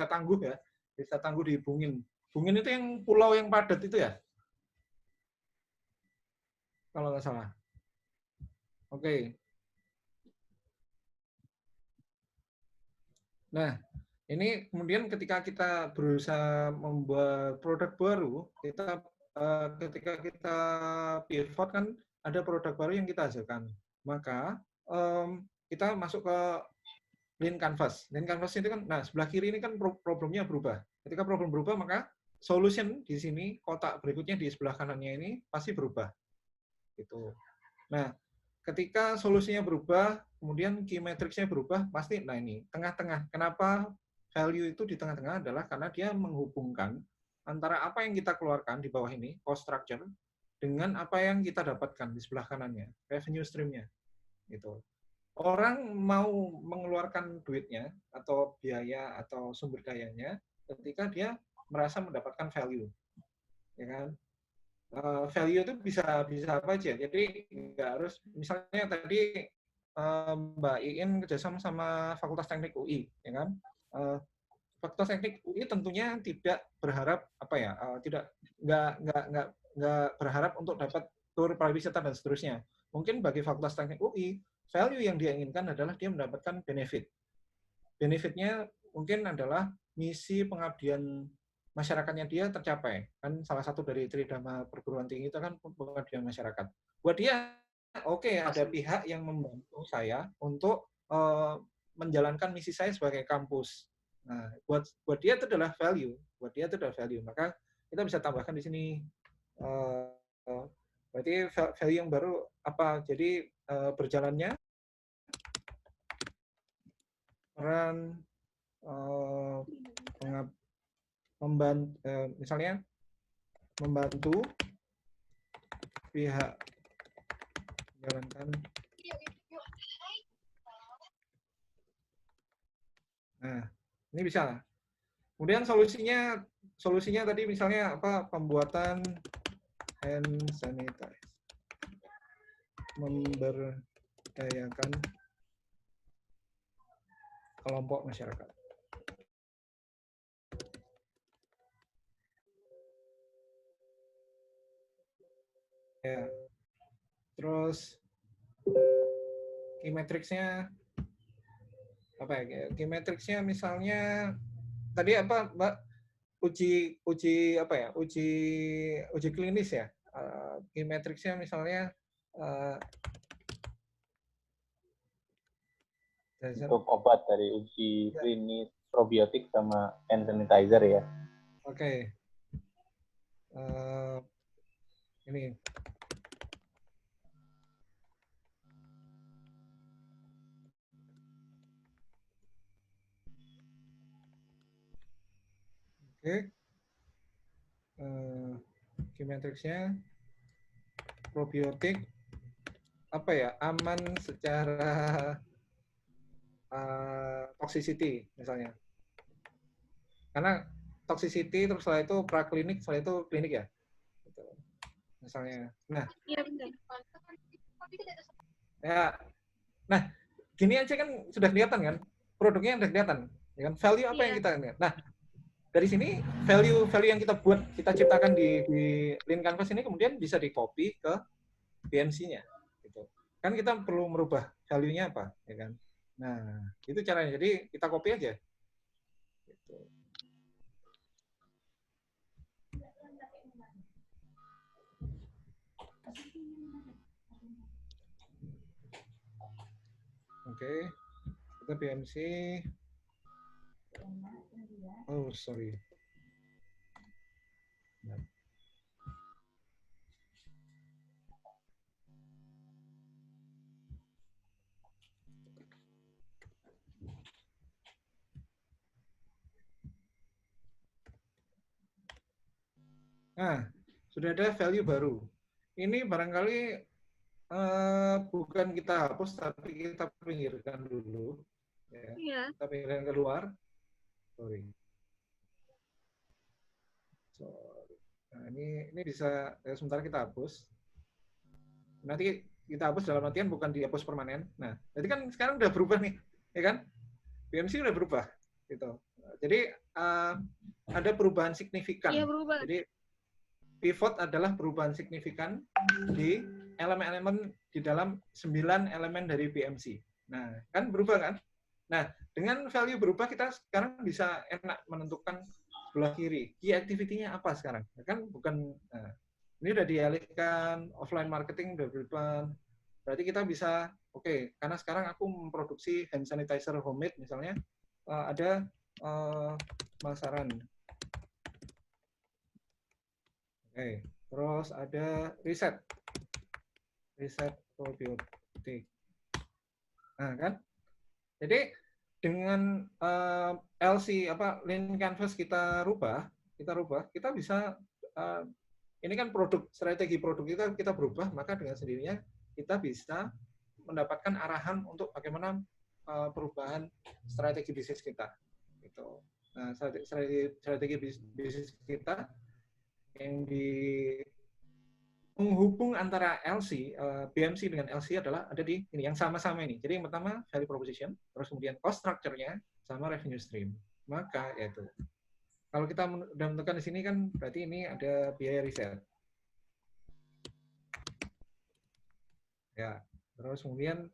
B: tangguh ya, desa tangguh di Bungin. Bungin itu yang pulau yang padat itu ya, kalau nggak salah. Oke. Nah, ini kemudian ketika kita berusaha membuat produk baru, ketika kita pivot kan ada produk baru yang kita hasilkan. Maka kita masuk ke Lean Canvas. Lean Canvas itu kan, nah sebelah kiri ini kan problemnya berubah. Ketika problem berubah, maka solution di sini, kotak berikutnya di sebelah kanannya ini pasti berubah. Gitu. Nah, ketika solusinya berubah, kemudian key matrix-nya berubah, pasti, nah ini, tengah-tengah. Kenapa value itu di tengah-tengah adalah karena dia menghubungkan antara apa yang kita keluarkan di bawah ini, cost structure, dengan apa yang kita dapatkan di sebelah kanannya, revenue stream-nya. Gitu. Orang mau mengeluarkan duitnya, atau biaya, atau sumber dayanya, ketika dia merasa mendapatkan value. Ya kan? Value itu bisa apa aja. Jadi nggak harus, misalnya tadi Mbak Iin kerjasama sama Fakultas Teknik UI, ya kan? Fakultas Teknik UI tentunya tidak berharap apa ya, nggak berharap untuk dapat tur pariwisata dan seterusnya. Mungkin bagi Fakultas Teknik UI, value yang dia inginkan adalah dia mendapatkan benefit. Benefitnya mungkin adalah misi pengabdian masyarakatnya dia tercapai. Kan salah satu dari tridharma perguruan tinggi itu kan pengabdian masyarakat. Buat dia, oke, ada pihak yang membantu saya untuk menjalankan misi saya sebagai kampus. Nah, buat dia itu adalah value. Buat dia itu adalah value. Maka kita bisa tambahkan di sini. Berarti value yang baru apa? Jadi berjalannya peran misalnya membantu pihak menjalankan. Nah, ini bisa. Kemudian solusinya tadi misalnya apa? Pembuatan hand sanitizer, memberdayakan kelompok masyarakat. Ya. Terus key matrix-nya apa ya? Key matrix-nya misalnya tadi apa, Mbak? Uji apa ya? Uji klinis ya. Key matrix-nya misalnya
A: untuk obat dari uji klinis probiotik sama hand sanitizer ya.
B: Oke. Ini. Oke. Key matrix-nya probiotik apa ya, aman secara toxicity misalnya. Karena toxicity terus setelah itu praklinik, setelah itu klinik ya. Gitu. Misalnya. Nah,
C: Iya benar.
B: ya. Nah, gini aja kan sudah kelihatan kan? Produknya udah kelihatan, ya kan? Value apa yang
C: Iya.
B: kita lihat. Nah, dari sini value yang kita buat, kita ciptakan di Lean Canvas ini kemudian bisa di-copy ke BMC-nya gitu. Kan kita perlu merubah value-nya apa, ya kan? Nah, itu caranya. Jadi kita copy aja. Gitu. Oke, kita BMC. Oh, sorry. Nah, sudah ada value baru. Ini barangkali bukan kita hapus, tapi kita pinggirkan dulu. Ya.
C: Iya.
B: Kita pinggirkan keluar. Sorry. Nah, ini bisa sementara kita hapus. Nanti kita hapus dalam artian bukan dihapus permanen. Nah, jadi kan sekarang udah berubah nih, ya kan? BMC udah berubah, gitu. Jadi ada perubahan signifikan.
C: Iya berubah.
B: Jadi pivot adalah perubahan signifikan di elemen-elemen di dalam 9 elemen dari BMC. Nah, kan berubah kan? Nah, dengan value berubah kita sekarang bisa enak menentukan sebelah kiri. Key activity-nya apa sekarang? Kan bukan ini udah dialihkan, offline marketing udah berubah. Berarti kita bisa, oke, karena sekarang aku memproduksi hand sanitizer homemade misalnya, ada pemasaran. Oke, terus ada riset probiotik. Nah, kan? Jadi dengan LC Lean Canvas kita rubah, kita bisa ini kan strategi produk kita berubah, maka dengan sendirinya kita bisa mendapatkan arahan untuk bagaimana perubahan strategi bisnis kita. Gitu. Nah, strategi bisnis kita yang menghubung antara BMC dengan LC adalah ada di ini yang sama-sama ini. Jadi yang pertama value proposition, terus kemudian cost structure-nya sama revenue stream. Maka yaitu kalau kita sudah menentukan di sini kan berarti ini ada biaya riset. Ya, terus kemudian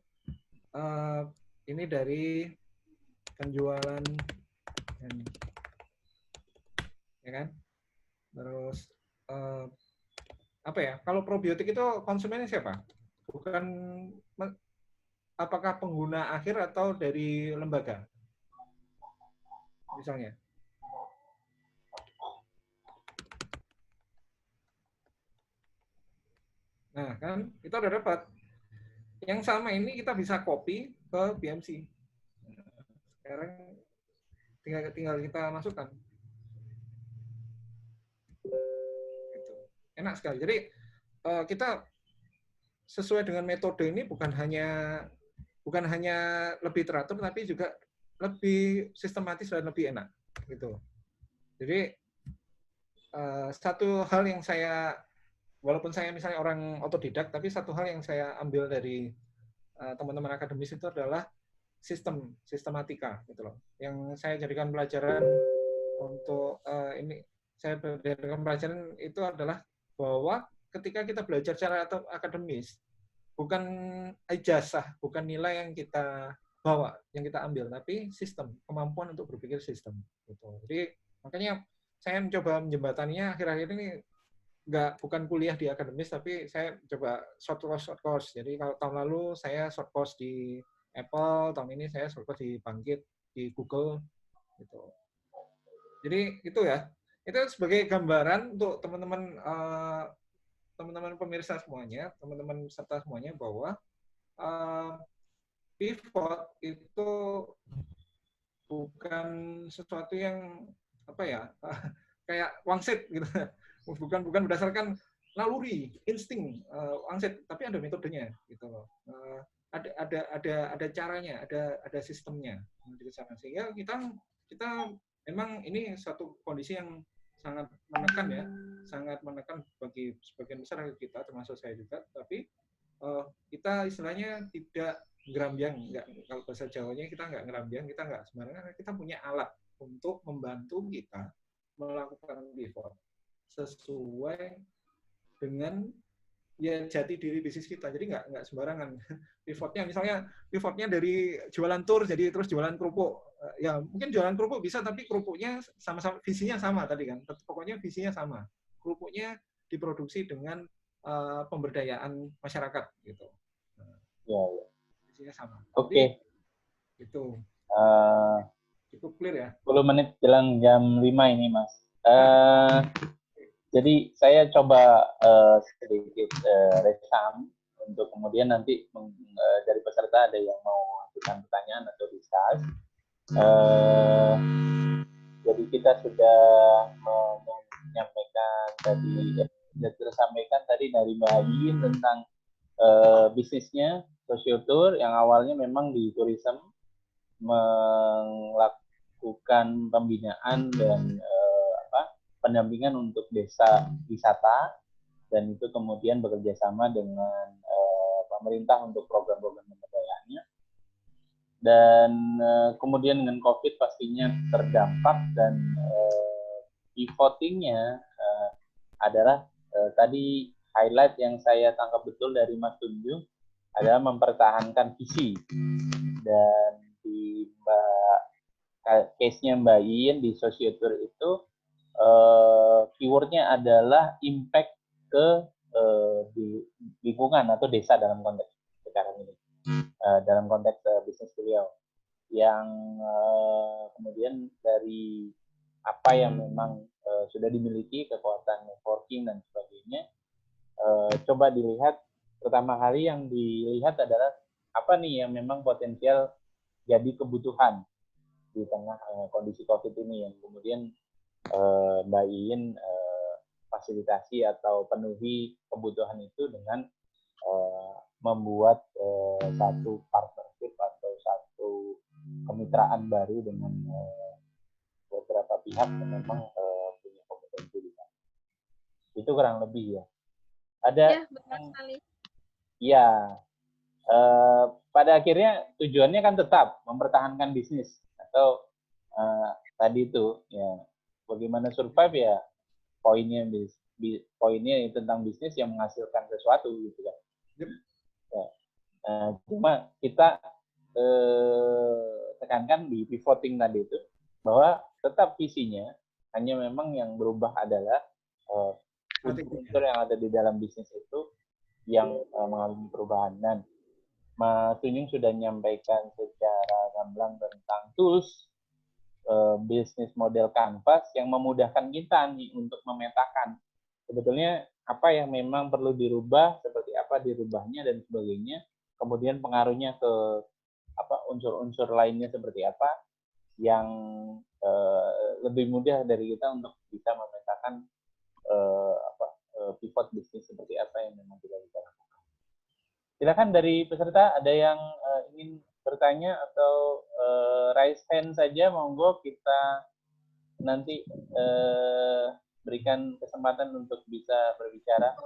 B: ini dari penjualan, ya kan? Terus apa ya? Kalau probiotik itu konsumennya siapa? Bukan apakah pengguna akhir atau dari lembaga? Misalnya. Nah, kan kita udah dapat. Yang sama ini kita bisa copy ke BMC. Sekarang tinggal kita masukkan. Gitu. Enak sekali. Jadi kita sesuai dengan metode ini bukan hanya lebih teratur, tapi juga lebih sistematis dan lebih enak. Gitu. Jadi satu hal yang walaupun saya misalnya orang otodidak, tapi satu hal yang saya ambil dari teman-teman akademis itu adalah sistematika, gitu loh. Yang saya jadikan pelajaran untuk saya jadikan pelajaran itu adalah bahwa ketika kita belajar secara akademis, bukan ijazah, bukan nilai yang kita bawa, yang kita ambil, tapi sistem, kemampuan untuk berpikir sistem. Gitu. Jadi makanya saya mencoba menjembataninya akhir-akhir ini bukan kuliah di akademis, tapi saya coba short course. Jadi kalau tahun lalu saya short course di Apple, tahun ini saya short course di Bangkit, di Google, gitu. Jadi itu ya, itu sebagai gambaran untuk teman-teman pemirsa semuanya, teman-teman peserta semuanya bahwa pivot itu bukan sesuatu yang apa ya, kayak wangsit gitu. Bukan berdasarkan naluri, insting wangsit, tapi ada metodenya gitu loh. Ada caranya, ada sistemnya di sana, sehingga kita memang ini satu kondisi yang sangat menekan ya, sangat menekan bagi sebagian besar kita, termasuk saya juga. Tapi kita istilahnya tidak ngerambiang, nggak, kalau bahasa Jawanya kita nggak ngerambiang, kita nggak sembarangan, kita punya alat untuk membantu kita melakukan pivot sesuai dengan ya jati diri bisnis kita. Jadi nggak sembarangan pivotnya. Misalnya pivotnya dari jualan tur jadi terus jualan kerupuk. Ya mungkin jualan kerupuk bisa, tapi kerupuknya sama-sama visinya sama tadi kan. Pokoknya visinya sama. Kerupuknya diproduksi dengan pemberdayaan masyarakat gitu.
A: Ya, ya.
B: Visinya sama.
A: Oke.
B: Itu cukup clear ya.
A: 10 menit jelang jam 5 ini, Mas. Jadi saya coba sedikit resum untuk kemudian nanti dari peserta ada yang mau ajukan pertanyaan atau discuss. Jadi kita sudah menyampaikan tadi, sudah tersampaikan tadi dari Mbak Ayin tentang bisnisnya Sosiotour yang awalnya memang di tourism, melakukan pembinaan dan pendampingan untuk desa wisata, dan itu kemudian bekerja sama dengan pemerintah untuk program-program pemberdayaannya. Dan kemudian dengan COVID pastinya terdampak, dan pivotingnya adalah tadi highlight yang saya tangkap betul dari Mas Tunjung adalah mempertahankan visi. Dan di case-nya Mbak Yin di Sosiotour itu keywordnya adalah impact ke di lingkungan atau desa dalam konteks sekarang ini, dalam konteks bisnis beliau, yang kemudian dari apa yang memang sudah dimiliki, kekuatan networking dan sebagainya, coba dilihat. Pertama kali yang dilihat adalah apa nih yang memang potensial jadi kebutuhan di tengah kondisi COVID ini, yang kemudian Mbak Iin fasilitasi atau penuhi kebutuhan itu dengan membuat satu partnership atau satu kemitraan baru dengan beberapa pihak yang memang punya kompetensi di sana. Itu kurang lebih ya. Ada
C: ya, benar sekali.
A: Ya, pada akhirnya tujuannya kan tetap mempertahankan bisnis atau tadi itu ya, bagaimana survive ya, poinnya tentang bisnis yang menghasilkan sesuatu gitu kan. Yep. Ya. Cuma kita tekankan di pivoting tadi itu bahwa tetap visinya, hanya memang yang berubah adalah unsur yang ada di dalam bisnis itu yang mengalami perubahan. Dan Mas Tunjung sudah menyampaikan secara gamblang tentang tools bisnis model Canvas yang memudahkan kita nih untuk memetakan sebetulnya apa yang memang perlu dirubah, seperti apa dirubahnya dan sebagainya, kemudian pengaruhnya ke unsur-unsur lainnya seperti apa, yang lebih mudah dari kita untuk bisa memetakan pivot bisnis seperti apa yang memang kita bisa lakukan. Silakan dari peserta ada yang ingin bertanya atau raise hand saja, monggo, kita nanti berikan kesempatan untuk bisa berbicara.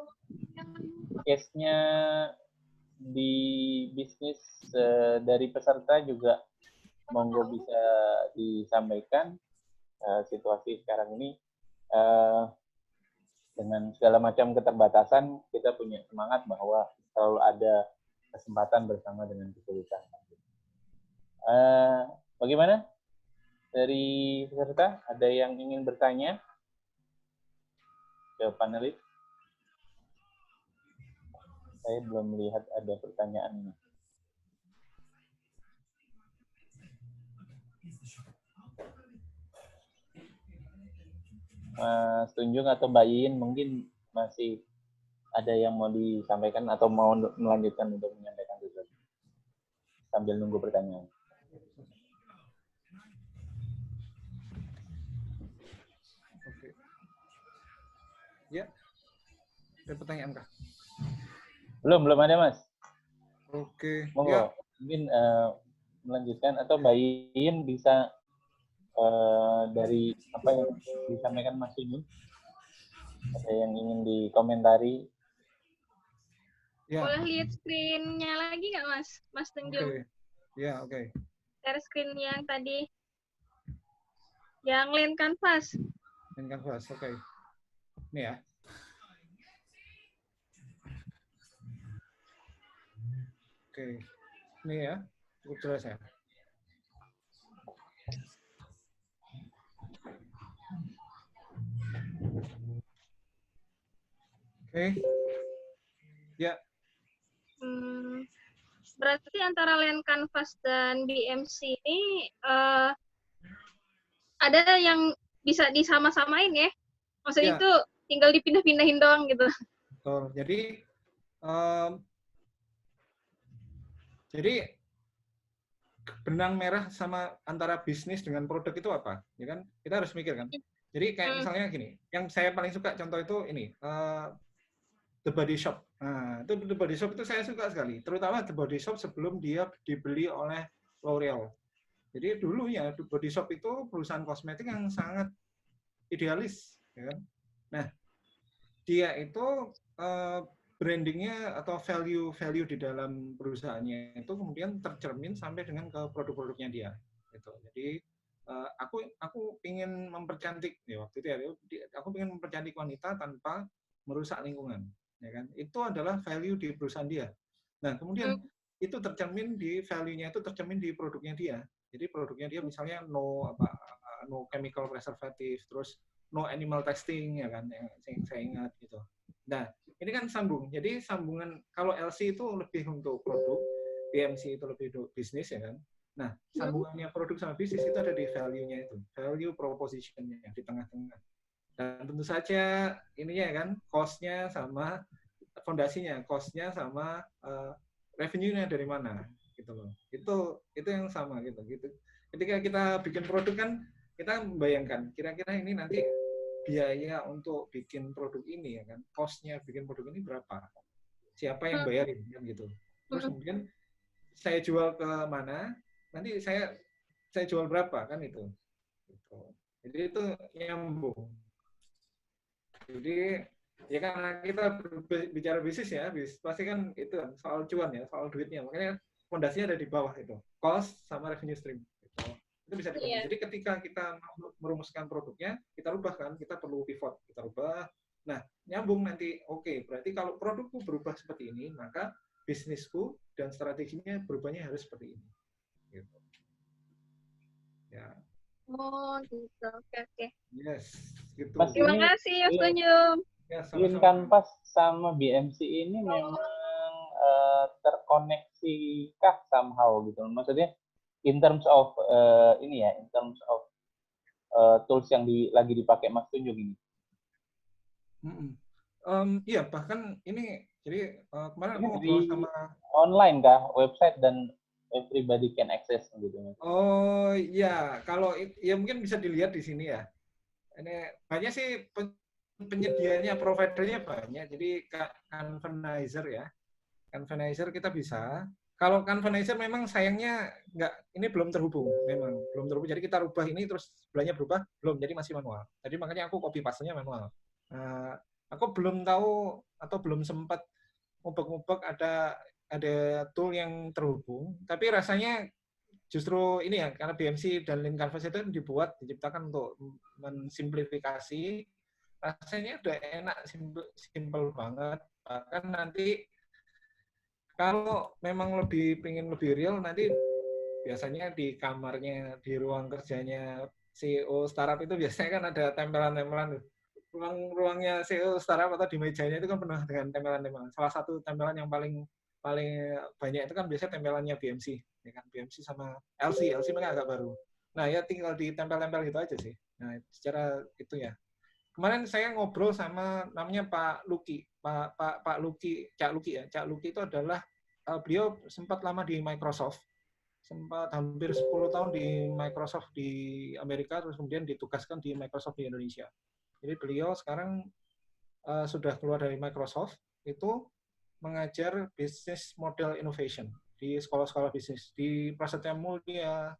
A: Case-nya di bisnis dari peserta juga monggo bisa disampaikan. Situasi sekarang ini dengan segala macam keterbatasan, kita punya semangat bahwa selalu ada kesempatan bersama dengan kesulitan. Bagaimana dari peserta? Ada yang ingin bertanya ke panelis? Saya belum melihat ada pertanyaan. Mas Tunjung atau Mbak Yin mungkin masih ada yang mau disampaikan atau mau melanjutkan untuk menyampaikan sesuatu sambil nunggu pertanyaan.
B: Ya, ada pertanyaan kah?
A: Belum ada Mas.
B: Oke,
A: Monggo.
B: ya.
A: Mungkin melanjutkan atau Mbak Iin bisa dari apa yang disampaikan Mas Tunjung, ada yang ingin dikomentari?
B: Ya.
C: Boleh lihat screen-nya lagi nggak, Mas Tunjung?
B: Oke. Ya, oke.
C: Share screen yang tadi. Yang Lean Canvas.
B: Lean Canvas, oke. Ini ya. Oke. Ini ya. Cukup jelas ya. Oke. Ya.
C: Berarti antara Lean Canvas dan BMC ini ada yang bisa disama-samain ya? Maksudnya
B: Ya.
C: itu tinggal dipindah-pindahin doang gitu.
B: Betul. Jadi benang merah sama antara bisnis dengan produk itu apa? Ya kan? Kita harus mikir kan. Jadi kayak misalnya gini, yang saya paling suka contoh itu ini, The Body Shop. Nah, itu The Body Shop itu saya suka sekali, terutama The Body Shop sebelum dia dibeli oleh L'Oreal. Jadi dulu ya The Body Shop itu perusahaan kosmetik yang sangat idealis, ya kan? Nah, dia itu brandingnya atau value di dalam perusahaannya itu kemudian tercermin sampai dengan ke produk-produknya dia. Gitu. Jadi aku ingin mempercantik ya waktu itu ya, aku ingin mempercantik wanita tanpa merusak lingkungan, ya kan? Itu adalah value di perusahaan dia. Nah kemudian itu tercermin di value-nya itu tercermin di produknya dia. Jadi produknya dia misalnya no chemical preservative, terus no animal testing ya kan, yang saya ingat gitu. Nah ini kan sambung. Jadi sambungan kalau LC itu lebih untuk produk, BMC itu lebih untuk bisnis ya kan. Nah, sambungannya produk sama bisnis itu ada di value-nya itu, value proposition-nya di tengah-tengah. Dan tentu saja ininya kan, cost-nya sama fondasinya, cost-nya sama revenue-nya dari mana gitu loh. Itu yang sama gitu. Ketika kita bikin produk kan kita membayangkan kira-kira ini nanti biaya untuk bikin produk ini ya kan, cost-nya bikin produk ini berapa? Siapa yang bayarin kan gitu. Terus kemudian saya jual ke mana, nanti saya jual berapa kan itu. Gitu. Jadi itu nyambung. Jadi ya karena kita bicara bisnis ya, pasti kan itu soal cuan ya, soal duitnya. Makanya fondasinya ada di bawah itu, cost sama revenue stream. Gitu. Itu bisa dibagi. Jadi ketika kita merumuskan produknya, kita rubah kan, kita perlu pivot, kita rubah. Nah, nyambung nanti, oke, berarti kalau produkku berubah seperti ini, maka bisnisku dan strateginya berubahnya harus seperti ini. Gitu. Ya.
C: Oh, gitu. Oke.
B: Yes, gitu.
C: Terima kasih, Mas Tunjung.
B: Ya,
A: Lean Canvas sama BMC ini memang terkoneksi kah somehow gitu. Maksudnya in terms of in terms of tools yang lagi dipakai Mas Tunjung ini.
B: Iya, bahkan ini jadi kemarin
A: ini
B: aku ngobrol sama
A: online kah, website dan everybody can access gitu.
B: Oh iya, kalau ya mungkin bisa dilihat di sini ya. Ini banyak sih penyediaannya, providernya banyak. Jadi Canvanizer ya, Canvanizer kita bisa. Kalau Canvanizer memang sayangnya ini belum terhubung, memang belum terhubung. Jadi kita rubah ini terus sebelahnya berubah, belum. Jadi masih manual. Jadi makanya aku copy paste-nya manual. Aku belum tahu atau belum sempat ngubek-ngubek ada tool yang terhubung. Tapi rasanya justru ini ya, karena BMC dan Lean Canvas itu diciptakan untuk mensimplifikasi. Rasanya udah enak, simple banget. Bahkan nanti kalau memang pengen lebih real, nanti biasanya di kamarnya, di ruang kerjanya CEO startup itu biasanya kan ada tempelan-tempelan. Ruang-ruangnya CEO startup atau di mejanya itu kan penuh dengan tempelan-tempelan. Salah satu tempelan yang paling banyak itu kan biasanya tempelannya BMC, ya kan, BMC sama LC mereka agak baru. Nah ya tinggal ditempel-tempel gitu aja sih. Nah secara itu ya. Kemarin saya ngobrol sama namanya Pak Luki, Pak Luki, Cak Luki ya. Cak Luki itu adalah beliau sempat lama di Microsoft, sempat hampir 10 tahun di Microsoft di Amerika, terus kemudian ditugaskan di Microsoft di Indonesia. Jadi beliau sekarang sudah keluar dari Microsoft itu mengajar business model innovation di sekolah-sekolah bisnis di Prasetya Mulia,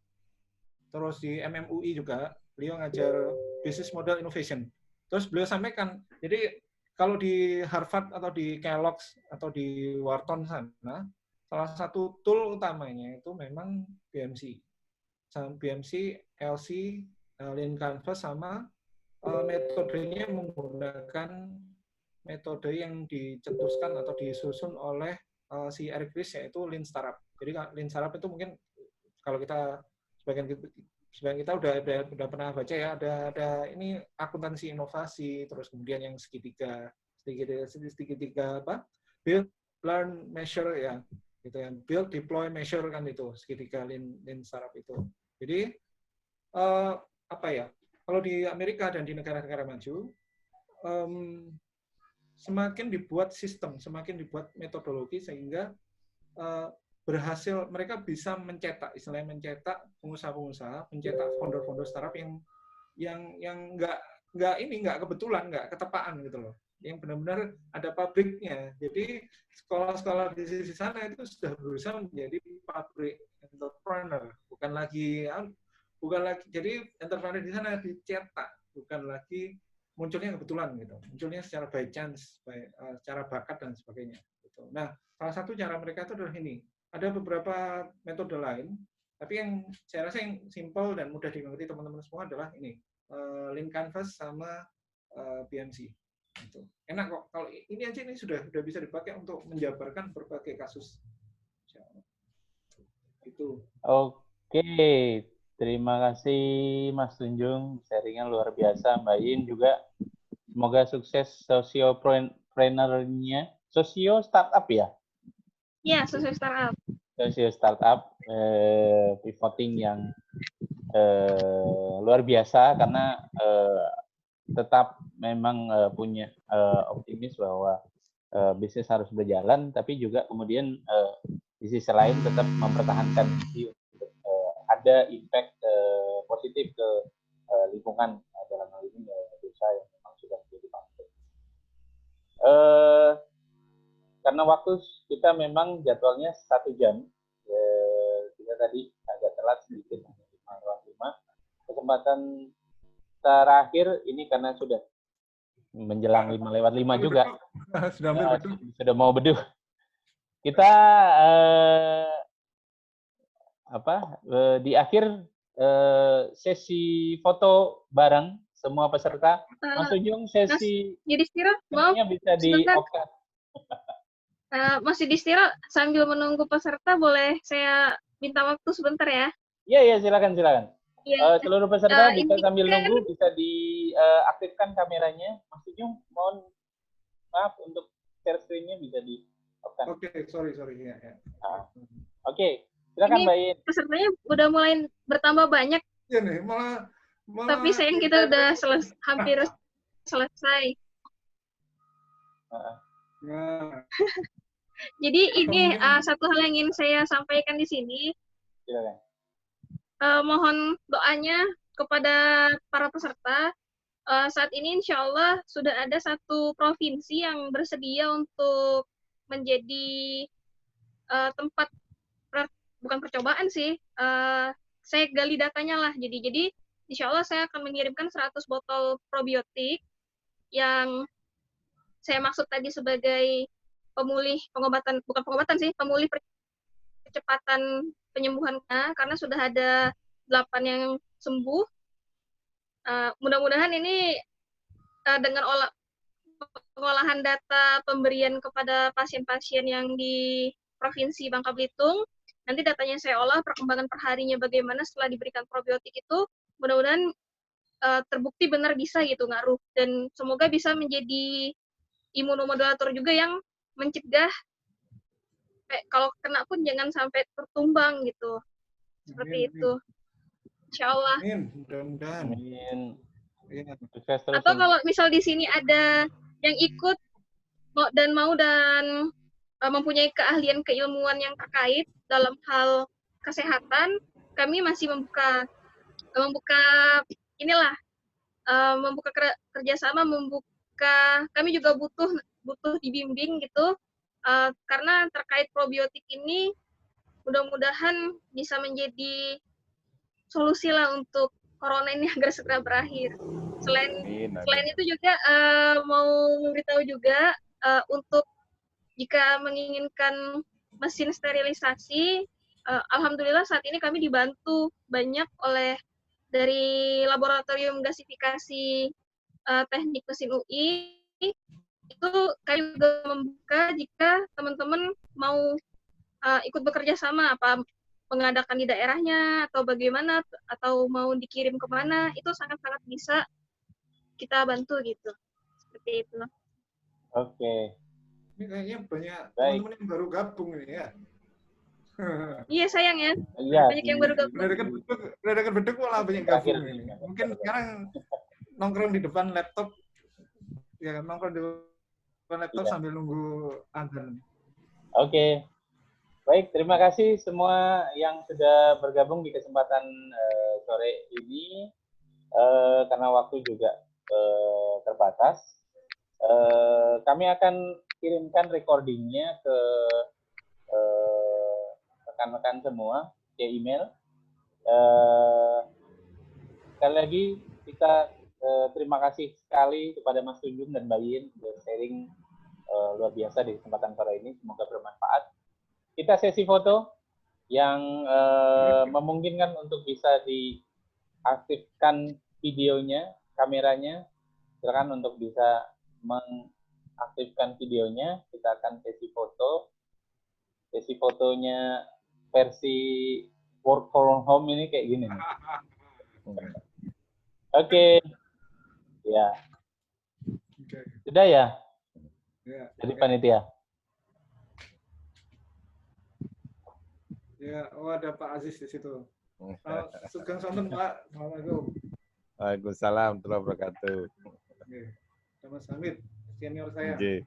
B: terus di MMUI juga beliau ngajar business model innovation. Terus beliau sampaikan, jadi kalau di Harvard atau di Kellogg's atau di Wharton sana, salah satu tool utamanya itu memang BMC. BMC, LC, Lean Canvas, sama metodenya menggunakan metode yang dicetuskan atau disusun oleh si Eric Ries, yaitu Lean Startup. Jadi Lean Startup itu mungkin kalau kita sebagian kita udah pernah baca ya, ada ini akuntansi inovasi, terus kemudian yang segitiga apa? Build, learn, measure ya, gitu ya. Build, deploy, measure kan itu segitiga Lean Startup itu. Jadi apa ya? Kalau di Amerika dan di negara-negara maju, semakin dibuat sistem, semakin dibuat metodologi sehingga berhasil, mereka bisa mencetak, istilahnya mencetak pengusaha-pengusaha, mencetak founder-founder startup yang nggak kebetulan, nggak ketepaan gitu loh, yang benar-benar ada pabriknya. Jadi sekolah-sekolah di sisi sana itu sudah berusaha menjadi pabrik entrepreneur, bukan lagi jadi entrepreneur di sana dicetak, bukan lagi munculnya kebetulan gitu, munculnya secara by chance, secara bakat dan sebagainya. Gitu. Nah, salah satu cara mereka itu adalah ini. Ada beberapa metode lain, tapi yang saya rasa yang simple dan mudah dimengerti teman-teman semua adalah ini, Lean Canvas sama BMC. Gitu. Enak kok, kalau ini aja ini sudah bisa dipakai untuk menjabarkan berbagai kasus. Itu.
A: Oke, terima kasih Mas Tunjung, sharingnya luar biasa. Mbak In juga semoga sukses sosio-preneurnya, sosio startup ya?
C: Iya, sosio startup.
A: Sosio startup, pivoting yang luar biasa karena tetap memang punya optimis bahwa bisnis harus berjalan, tapi juga kemudian di sisi lain tetap mempertahankan misi untuk ada impact positif ke lingkungan dalam hal ini desa yang memang sudah menjadi pabrik. Karena waktu kita memang jadwalnya 1 jam, kita tadi agak telat sedikit, 5:05. Kesempatan terakhir ini karena sudah menjelang 5:05 juga, sudah mau beduh. Kita di akhir sesi foto bareng semua peserta. Mas Ujung, sesi
C: Yudhistira, maaf,
A: bisa di-off-kan.
C: Mas Yudhistira, sambil menunggu peserta, boleh saya minta waktu sebentar ya?
A: Iya, silakan.
C: Ya,
A: seluruh peserta bisa sambil nunggu, bisa diaktifkan kameranya. Mas Ujung, mohon maaf untuk share screen-nya bisa di-off-kan.
B: Oke, sorry. Ya.
A: Oke, silakan Mbak In.
C: Pesertanya udah mulai bertambah banyak.
B: Iya nih, malah
C: tapi sayang kita udah hampir selesai. Jadi ini satu hal yang ingin saya sampaikan di sini.
A: Silakan.
C: Mohon doanya kepada para peserta. Saat ini insya Allah sudah ada satu provinsi yang bersedia untuk menjadi tempat bukan percobaan sih. Saya gali datanya lah. Jadi insya Allah saya akan mengirimkan 100 botol probiotik yang saya maksud tadi sebagai pemulih pemulih percepatan penyembuhannya, karena sudah ada 8 yang sembuh. Mudah-mudahan ini dengan pengolahan data pemberian kepada pasien-pasien yang di Provinsi Bangka Belitung, nanti datanya saya olah perkembangan perharinya bagaimana setelah diberikan probiotik itu, mudah-mudahan terbukti benar bisa gitu ngaruh, dan semoga bisa menjadi imunomodulator juga yang mencegah kalau kena pun jangan sampai tertumbang gitu. Seperti itu. Insya Allah.
B: Mudah-mudahan.
C: Atau kalau misal di sini ada yang ikut dan mempunyai keahlian keilmuan yang terkait dalam hal kesehatan, kami masih membuka kerjasama, jika kami juga butuh dibimbing gitu, karena terkait probiotik ini mudah-mudahan bisa menjadi solusi lah untuk corona ini agar segera berakhir. Selain itu juga mau memberitahu juga untuk jika menginginkan mesin sterilisasi, alhamdulillah saat ini kami dibantu banyak oleh dari laboratorium gasifikasi teknik mesin UI. Itu kami juga membuka jika teman-teman mau ikut bekerja sama, apa mengadakan di daerahnya atau bagaimana, atau mau dikirim kemana, itu sangat-sangat bisa kita bantu gitu. Seperti itu.
A: Oke.
B: Ini kayaknya banyak
A: Baik.
B: teman-teman yang baru gabung ini ya.
C: Iya sayang ya.
A: Iya,
C: Banyak yang baru gabung.
B: Udah dekat beduk malah banyak gabung ini. Mungkin sekarang nongkrong di depan laptop, ya nongkrong di depan laptop sambil nunggu azan.
A: Oke. Baik, terima kasih semua yang sudah bergabung di kesempatan sore ini. Karena waktu juga terbatas. Kami akan kirimkan recordingnya ke rekan-rekan semua via email. Sekali lagi kita terima kasih sekali kepada Mas Tunjung dan Mbak Yin sudah sharing luar biasa di kesempatan sore ini. Semoga bermanfaat. Kita sesi foto yang memungkinkan untuk bisa diaktifkan videonya, kameranya. Silakan untuk bisa mengaktifkan videonya. Kita akan sesi foto. Sesi fotonya versi work from home ini kayak gini nih. Oke. Ya. Sudah ya? Jadi panitia.
B: Ya, oh ada Pak Aziz di situ. Sugeng sonten Pak. Assalamualaikum.
D: Waalaikumsalam warahmatullahi wabarakatuh.
B: Oke. Mas Hamid, senior saya. Ya.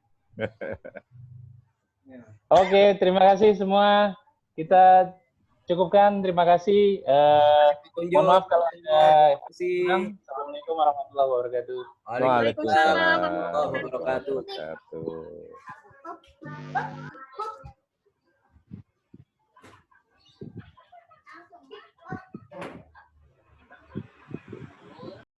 A: Oke, terima kasih semua. Kita cukupkan. Terima kasih. Mohon maaf kalau ada kurang. Assalamualaikum warahmatullahi wabarakatuh.
D: Waalaikumsalam
C: warahmatullahi
D: wabarakatuh.